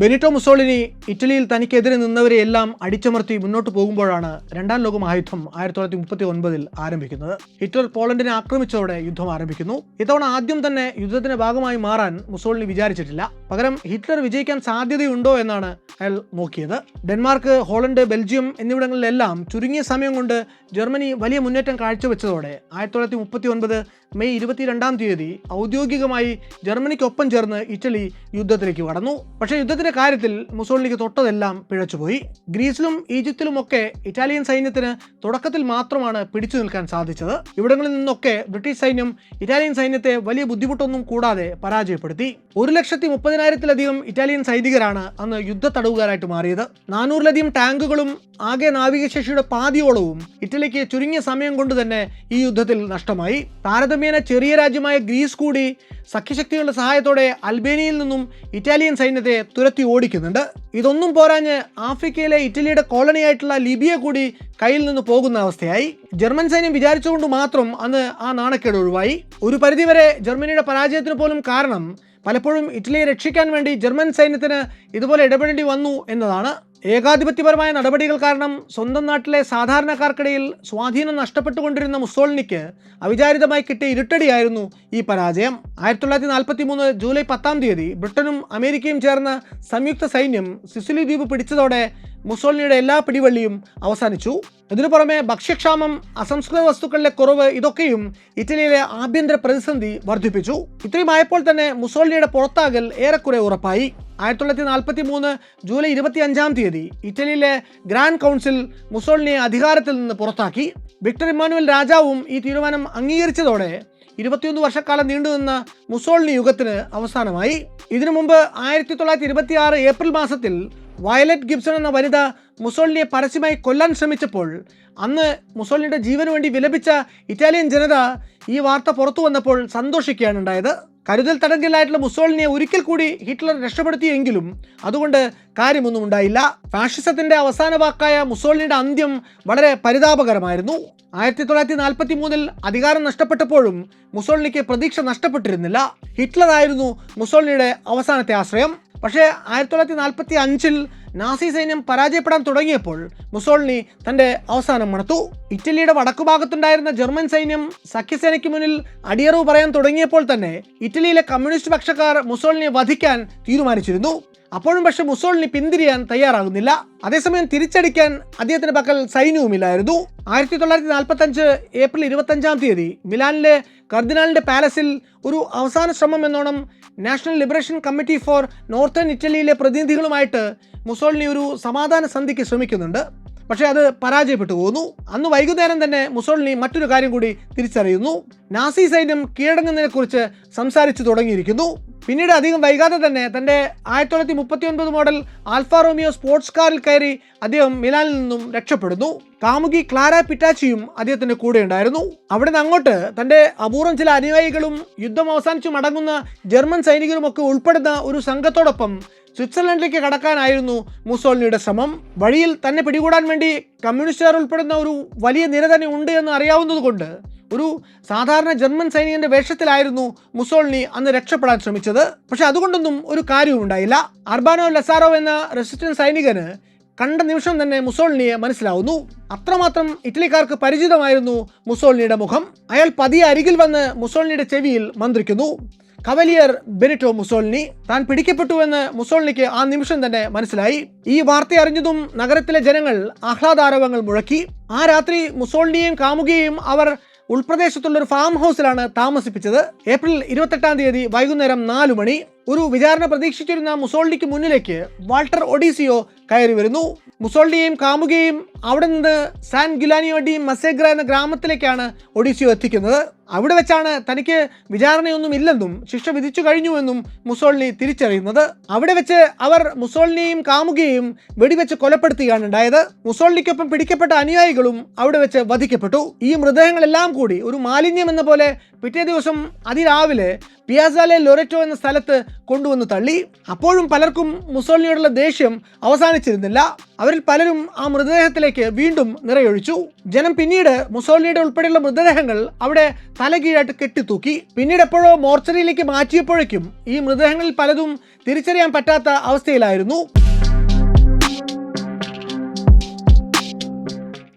ബെനിറ്റോ മുസോളിനി ഇറ്റലിയിൽ തനിക്കെതിരെ നിന്നവരെയെല്ലാം അടിച്ചമർത്തി മുന്നോട്ട് പോകുമ്പോഴാണ് രണ്ടാം ലോക മഹായുദ്ധം 1939 ആരംഭിക്കുന്നത്. ഹിറ്റ്ലർ പോളണ്ടിനെ ആക്രമിച്ചതോടെ യുദ്ധം ആരംഭിക്കുന്നു. ഇത്തവണ ആദ്യം തന്നെ യുദ്ധത്തിന്റെ ഭാഗമായി മാറാൻ മുസോളിനി വിചാരിച്ചിട്ടില്ല. പകരം ഹിറ്റ്ലർ വിജയിക്കാൻ സാധ്യതയുണ്ടോ എന്നാണ് അയാൾ നോക്കിയത്. ഡെൻമാർക്ക്, ഹോളണ്ട്, ബെൽജിയം എന്നിവിടങ്ങളിലെല്ലാം ചുരുങ്ങിയ സമയം കൊണ്ട് ജർമ്മനി വലിയ മുന്നേറ്റം കാഴ്ചവെച്ചതോടെ 1939 മെയ് 22 ഔദ്യോഗികമായി ജർമ്മനിക്കൊപ്പം ചേർന്ന് ഇറ്റലി യുദ്ധത്തിലേക്ക് കടന്നു. പക്ഷേ യുദ്ധത്തിന്റെ കാര്യത്തിൽ മുസോളിനിക്ക് തൊട്ടതെല്ലാം പിഴച്ചുപോയി. ഗ്രീസിലും ഈജിപ്തിലുമൊക്കെ ഇറ്റാലിയൻ സൈന്യത്തിന് തുടക്കത്തിൽ മാത്രമാണ് പിടിച്ചു നിൽക്കാൻ സാധിച്ചത്. ഇവിടങ്ങളിൽ നിന്നൊക്കെ ബ്രിട്ടീഷ് സൈന്യം ഇറ്റാലിയൻ സൈന്യത്തെ വലിയ ബുദ്ധിമുട്ടൊന്നും കൂടാതെ പരാജയപ്പെടുത്തി. 1,30,000-ലധികം ഇറ്റാലിയൻ സൈനികരാണ് അന്ന് യുദ്ധ തടവുകാരായിട്ട് മാറിയത്. 400-ലധികം ടാങ്കുകളും ആകെ നാവികശേഷിയുടെ പാതിയോളവും ഇറ്റലിക്ക് ചുരുങ്ങിയ സമയം കൊണ്ട് തന്നെ ഈ യുദ്ധത്തിൽ നഷ്ടമായി. താരതമ്യേന ചെറിയ രാജ്യമായ ഗ്രീസ് കൂടി സഖ്യശക്തികളുടെ സഹായത്തോടെ അൽബേനിയയിൽ നിന്നും ഇറ്റാലിയൻ സൈന്യത്തെ തുരത്തി ഓടിക്കുന്നുണ്ട്. ഇതൊന്നും പോരാഞ്ഞ് ആഫ്രിക്കയിലെ ഇറ്റലിയുടെ കോളനിയായിട്ടുള്ള ലിബിയ കൂടി കയ്യിൽ നിന്ന് പോകുന്ന അവസ്ഥയായി. ജർമ്മൻ സൈന്യം വിചാരിച്ചുകൊണ്ട് മാത്രം അന്ന് ആ നാണക്കേട് ഒഴിവായി. ഒരു പരിധിവരെ ജർമ്മനിയുടെ പരാജയത്തിന് പോലും കാരണം പലപ്പോഴും ഇറ്റലിയെ രക്ഷിക്കാൻ വേണ്ടി ജർമ്മൻ സൈന്യത്തിന് ഇതുപോലെ ഇടപെടേണ്ടി വന്നു എന്നതാണ്. ഏകാധിപത്യപരമായ നടപടികൾ കാരണം സ്വന്തം നാട്ടിലെ സാധാരണക്കാർക്കിടയിൽ സ്വാധീനം നഷ്ടപ്പെട്ടുകൊണ്ടിരുന്ന മുസോളിനിക്ക് അവിചാരിതമായി കിട്ടിയ ഇരുട്ടടിയായിരുന്നു ഈ പരാജയം. 1943 ജൂലൈ 10 ബ്രിട്ടനും അമേരിക്കയും ചേർന്ന സംയുക്ത സൈന്യം സിസിലി ദ്വീപ് പിടിച്ചതോടെ മുസോളിനിയുടെ എല്ലാ പിടിവള്ളിയും അവസാനിച്ചു. ഇതിനു പുറമെ ഭക്ഷ്യക്ഷാമം, അസംസ്കൃത വസ്തുക്കളിലെ കുറവ്, ഇതൊക്കെയും ഇറ്റലിയിലെ ആഭ്യന്തര പ്രതിസന്ധി വർദ്ധിപ്പിച്ചു. ഇത്രയും ആയപ്പോൾ തന്നെ മുസോളിനിയുടെ പുറത്താകൽ ഏറെക്കുറെ ഉറപ്പായി. 1943 ജൂലൈ 25 ഇറ്റലിയിലെ ഗ്രാൻഡ് കൗൺസിൽ മുസോളിനിയെ അധികാരത്തിൽ നിന്ന് പുറത്താക്കി. വിക്ടർ ഇമ്മാനുവൽ രാജാവും ഈ തീരുമാനം അംഗീകരിച്ചതോടെ 21 വർഷക്കാലം നീണ്ടുനിന്ന മുസോളിനി യുഗത്തിന് അവസാനമായി. ഇതിനു മുമ്പ് 1926 ഏപ്രിൽ മാസത്തിൽ വയലറ്റ് ഗിബ്സൺ എന്ന വനിത മുസോളിനിയെ പരസ്യമായി കൊല്ലാൻ ശ്രമിച്ചപ്പോൾ അന്ന് മുസോളിനിയുടെ ജീവന് വേണ്ടി വിലപിച്ച ഇറ്റാലിയൻ ജനത ഈ വാർത്ത പുറത്തു വന്നപ്പോൾ സന്തോഷിക്കുകയാണ് ഉണ്ടായത്. കരുതൽ തടങ്കലിലായിട്ടുള്ള മുസോളിനിയെ ഒരിക്കൽ കൂടി ഹിറ്റ്ലർ രക്ഷപ്പെടുത്തിയെങ്കിലും അതുകൊണ്ട് കാര്യമൊന്നും ഉണ്ടായില്ല. ഫാഷിസത്തിന്റെ അവസാന വാക്കായ മുസോളിനിയുടെ അന്ത്യം വളരെ പരിതാപകരമായിരുന്നു. 1943 അധികാരം നഷ്ടപ്പെട്ടപ്പോഴും മുസോളിനിക്ക് പ്രതീക്ഷ നഷ്ടപ്പെട്ടിരുന്നില്ല. ഹിറ്റ്ലർ ആയിരുന്നു മുസോളിനിയുടെ അവസാനത്തെ ആശ്രയം. പക്ഷേ 1945 നാസി സൈന്യം പരാജയപ്പെടാൻ തുടങ്ങിയപ്പോൾ മുസോളിനി തൻ്റെ അവസാനം മണത്തു. ഇറ്റലിയുടെ വടക്കുഭാഗത്തുണ്ടായിരുന്ന ജർമ്മൻ സൈന്യം സഖ്യസേനയ്ക്ക് മുന്നിൽ അടിയറവ് പറയാൻ തുടങ്ങിയപ്പോൾ തന്നെ ഇറ്റലിയിലെ കമ്മ്യൂണിസ്റ്റ് പക്ഷക്കാർ മുസോളിനിയെ വധിക്കാൻ തീരുമാനിച്ചിരുന്നു. അപ്പോഴും പക്ഷെ മുസോളിനി പിന്തിരിയാൻ തയ്യാറാകുന്നില്ല. അതേസമയം തിരിച്ചടിക്കാൻ അദ്ദേഹത്തിന്റെ പക്കൽ സൈന്യവുമില്ലായിരുന്നു. 1945 ഏപ്രിൽ 25 മിലാനിലെ കർദിനാളിന്റെ പാലസിൽ ഒരു അവസാന ശ്രമം എന്നോണം national liberation committee for northern ഇറ്റലിയിലെ പ്രതിനിധികളുമായിട്ട് മുസോളിനി ഒരു സമാധാന സന്ധിക്ക് ശ്രമിക്കുന്നുണ്ട്. പക്ഷേ അത് പരാജയപ്പെട്ടു പോകുന്നു. അന്ന് വൈകുന്നേരം തന്നെ മുസോളിനി മറ്റൊരു കാര്യം കൂടി തിരിച്ചറിയുന്നു. നാസി സൈന്യം കീഴടങ്ങുന്നതിനെക്കുറിച്ച് സംസാരിച്ചു തുടങ്ങിയിരിക്കുന്നു. പിന്നീട് അധികം വൈകാതെ തന്നെ തൻ്റെ 1939 മോഡൽ ആൽഫ റോമിയോ സ്പോർട്സ് കാറിൽ കയറി അദ്ദേഹം മിലാനിൽ നിന്നും രക്ഷപ്പെടുന്നു. കാമുകി ക്ലാര പിറ്റാച്ചിയും അദ്ദേഹത്തിന്റെ കൂടെ ഉണ്ടായിരുന്നു. അവിടെ നിന്ന് അങ്ങോട്ട് തൻ്റെ അപൂർവം ചില അനുയായികളും യുദ്ധം അവസാനിച്ചു മടങ്ങുന്ന ജർമ്മൻ സൈനികരും ഒക്കെ ഉൾപ്പെടുന്ന ഒരു സംഘത്തോടൊപ്പം സ്വിറ്റ്സർലൻഡിലേക്ക് കടക്കാനായിരുന്നു മുസോളിനിയുടെ ശ്രമം. വഴിയിൽ തന്നെ പിടികൂടാൻ വേണ്ടി കമ്മ്യൂണിസ്റ്റുകാർ ഉൾപ്പെടുന്ന ഒരു വലിയ നിര തന്നെ ഉണ്ട് എന്ന് അറിയാവുന്നതുകൊണ്ട് ഒരു സാധാരണ ജർമ്മൻ സൈനികന്റെ വേഷത്തിലായിരുന്നു മുസോളിനി അന്ന് രക്ഷപ്പെടാൻ ശ്രമിച്ചത്. പക്ഷെ അതുകൊണ്ടൊന്നും ഒരു കാര്യവും ഉണ്ടായില്ല. അർബാനോ ലസാറോ എന്ന റെസിസ്റ്റൻസ് സൈനികന് കണ്ട നിമിഷം തന്നെ മുസോളിനിയെ മനസ്സിലാവുന്നു. അത്രമാത്രം ഇറ്റലിക്കാർക്ക് പരിചിതമായിരുന്നു മുസോളിനിയുടെ മുഖം. അയാൾ പതിയെ അരികിൽ വന്ന് മുസോളിനിയുടെ ചെവിയിൽ മന്ത്രിക്കുന്നു. Cavalier Benito Mussolini. താൻ പിടിക്കപ്പെട്ടുവെന്ന് മുസോളിനിക്ക് ആ നിമിഷം തന്നെ മനസ്സിലായി. ഈ വാർത്ത അറിഞ്ഞതും നഗരത്തിലെ ജനങ്ങൾ ആഹ്ലാദാരവങ്ങൾ മുഴക്കി. ആ രാത്രി മുസോളിനിയെയും കാമുകിയെയും അവർ ഉൾപ്രദേശത്തുള്ള ഒരു ഫാം ഹൗസിലാണ് താമസിപ്പിച്ചത്. ഏപ്രിൽ 28 വൈകുന്നേരം 4 മണി. ഒരു വിചാരണ പ്രതീക്ഷിച്ചിരുന്ന മുസോളിനിക്ക് മുന്നിലേക്ക് വാൾട്ടർ ഒഡീസിയോ കയറി വരുന്നു. മുസോളിനിയെയും കാമുകിയെയും അവിടെ നിന്ന് സാൻ ഗിലാനിയോ ഡി മസേഗ്ര എന്ന ഗ്രാമത്തിലേക്കാണ് ഒഡീസിയോ എത്തിക്കുന്നത്. അവിടെ വെച്ചാണ് തനിക്ക് വിചാരണയൊന്നും ഇല്ലെന്നും ശിക്ഷ വിധിച്ചു കഴിഞ്ഞുവെന്നും മുസോളിനി തിരിച്ചറിയുന്നത്. അവിടെ വെച്ച് അവർ മുസോളിനിയെയും കാമുകിയെയും വെടിവെച്ച് കൊലപ്പെടുത്തുകയാണ് ഉണ്ടായത്. മുസോളിനിക്കൊപ്പം പിടിക്കപ്പെട്ട അനുയായികളും അവിടെ വെച്ച് വധിക്കപ്പെട്ടു. ഈ മൃതദേഹങ്ങളെല്ലാം കൂടി ഒരു മാലിന്യം എന്ന പോലെ പിറ്റേ ദിവസം അതിരാവിലെ പിയാസാലെ ലൊറെറ്റോ എന്ന സ്ഥലത്ത് കൊണ്ടുവന്ന് തള്ളി. അപ്പോഴും പലർക്കും മുസോളിനിയോടുള്ള ദേഷ്യം അവസാനിച്ചിരുന്നില്ല. അവരിൽ പലരും ആ മൃതദേഹത്തിലേക്ക് വീണ്ടും നിറയൊഴിച്ചു. ജനം പിന്നീട് മുസോളിനിയുടെ ഉൾപ്പെടെയുള്ള മൃതദേഹങ്ങൾ അവിടെ തലകീഴായിട്ട് കെട്ടിത്തൂക്കി. പിന്നീട് എപ്പോഴോ മോർച്ചറിയിലേക്ക് മാറ്റിയപ്പോഴേക്കും ഈ മൃതദേഹങ്ങളിൽ പലതും തിരിച്ചറിയാൻ പറ്റാത്ത അവസ്ഥയിലായിരുന്നു.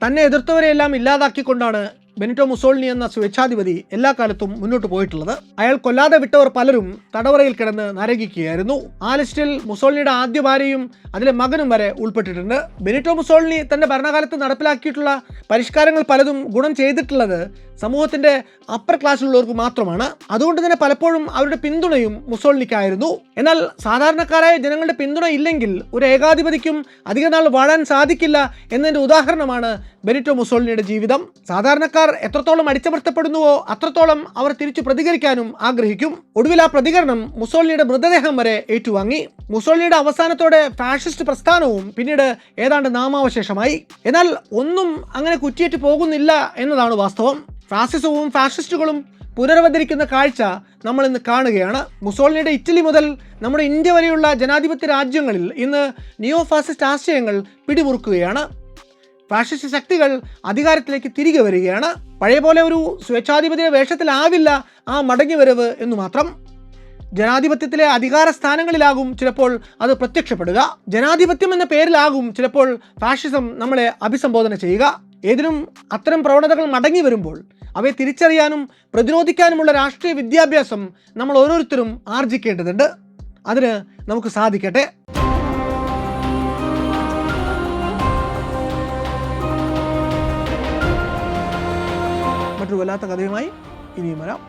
തന്നെ എതിർത്തവരെയെല്ലാം ഇല്ലാതാക്കിക്കൊണ്ടാണ് ബെനിറ്റോ മുസോളിനി എന്ന സ്വേച്ഛാധിപതി എല്ലാ കാലത്തും മുന്നോട്ട് പോയിട്ടുള്ളത്. അയാൾ കൊല്ലാതെ വിട്ടവർ പലരും തടവറയിൽ കിടന്ന് നരകിക്കുകയായിരുന്നു. ആ ലിസ്റ്റിൽ മുസോളിനിയുടെ ആദ്യ ഭാര്യയും അതിലെ മകനും വരെ ഉൾപ്പെട്ടിട്ടുണ്ട്. ബെനിറ്റോ മുസോളിനി തന്റെ ഭരണകാലത്ത് നടപ്പിലാക്കിയിട്ടുള്ള പരിഷ്കാരങ്ങൾ പലതും ഗുണം ചെയ്തിട്ടുള്ളത് സമൂഹത്തിന്റെ അപ്പർ ക്ലാസ്സിലുള്ളവർക്ക് മാത്രമാണ്. അതുകൊണ്ട് തന്നെ പലപ്പോഴും അവരുടെ പിന്തുണയും മുസോളിനിക്കായിരുന്നു. എന്നാൽ സാധാരണക്കാരായ ജനങ്ങളുടെ പിന്തുണ ഇല്ലെങ്കിൽ ഒരു ഏകാധിപതിക്കും അധിക നാൾ വാഴാൻ സാധിക്കില്ല എന്നതിന്റെ ഉദാഹരണമാണ് ബെനിറ്റോ മുസോളിനിയുടെ ജീവിതം. സാധാരണക്കാർ എത്രത്തോളം അടിച്ചമർത്തപ്പെടുന്നുവോ അത്രത്തോളം അവർ തിരിച്ചു പ്രതികരിക്കാനും ആഗ്രഹിക്കും. ഒടുവിൽ ആ പ്രതികരണം മുസോളിനിയുടെ മൃതദേഹം വരെ ഏറ്റുവാങ്ങി. മുസോളിനിയുടെ അവസാനത്തോടെ ഫാഷിസ്റ്റ് പ്രസ്ഥാനവും പിന്നീട് ഏതാണ്ട് നാമാവശേഷമായി. എന്നാൽ ഒന്നും അങ്ങനെ കുറ്റിയേറ്റ് പോകുന്നില്ല എന്നതാണ് വാസ്തവം. ഫാസിസവും ഫാഷിസ്റ്റുകളും പുനരവതരിക്കുന്ന കാഴ്ച നമ്മൾ ഇന്ന് കാണുകയാണ്. മുസോളിനിയുടെ ഇറ്റലി മുതൽ നമ്മുടെ ഇന്ത്യ വരെയുള്ള ജനാധിപത്യ രാജ്യങ്ങളിൽ ഇന്ന് നിയോ ഫാസിസ്റ്റ് ആശയങ്ങൾ പിടിമുറുക്കുകയാണ്. ഫാഷിസ്റ്റ് ശക്തികൾ അധികാരത്തിലേക്ക് തിരികെ വരികയാണ്. പഴയ പോലെ ഒരു സ്വേച്ഛാധിപതിയുടെ വേഷത്തിലാവില്ല ആ മടങ്ങിവരവ് എന്നു മാത്രം. ജനാധിപത്യത്തിലെ അധികാര സ്ഥാനങ്ങളിലാകും ചിലപ്പോൾ അത് പ്രത്യക്ഷപ്പെടുക. ജനാധിപത്യം എന്ന പേരിലാകും ചിലപ്പോൾ ഫാഷിസം നമ്മളെ അഭിസംബോധന ചെയ്യുക. ഏതിനും അത്തരം പ്രവണതകൾ മടങ്ങി വരുമ്പോൾ അവയെ തിരിച്ചറിയാനും പ്രതിരോധിക്കാനുമുള്ള രാഷ്ട്രീയ വിദ്യാഭ്യാസം നമ്മൾ ഓരോരുത്തരും ആർജിക്കേണ്ടതുണ്ട്. അതിന് നമുക്ക് സാധിക്കട്ടെ. മറ്റൊരു വല്ലാത്ത കഥയുമായി ഇനിയും വരാം.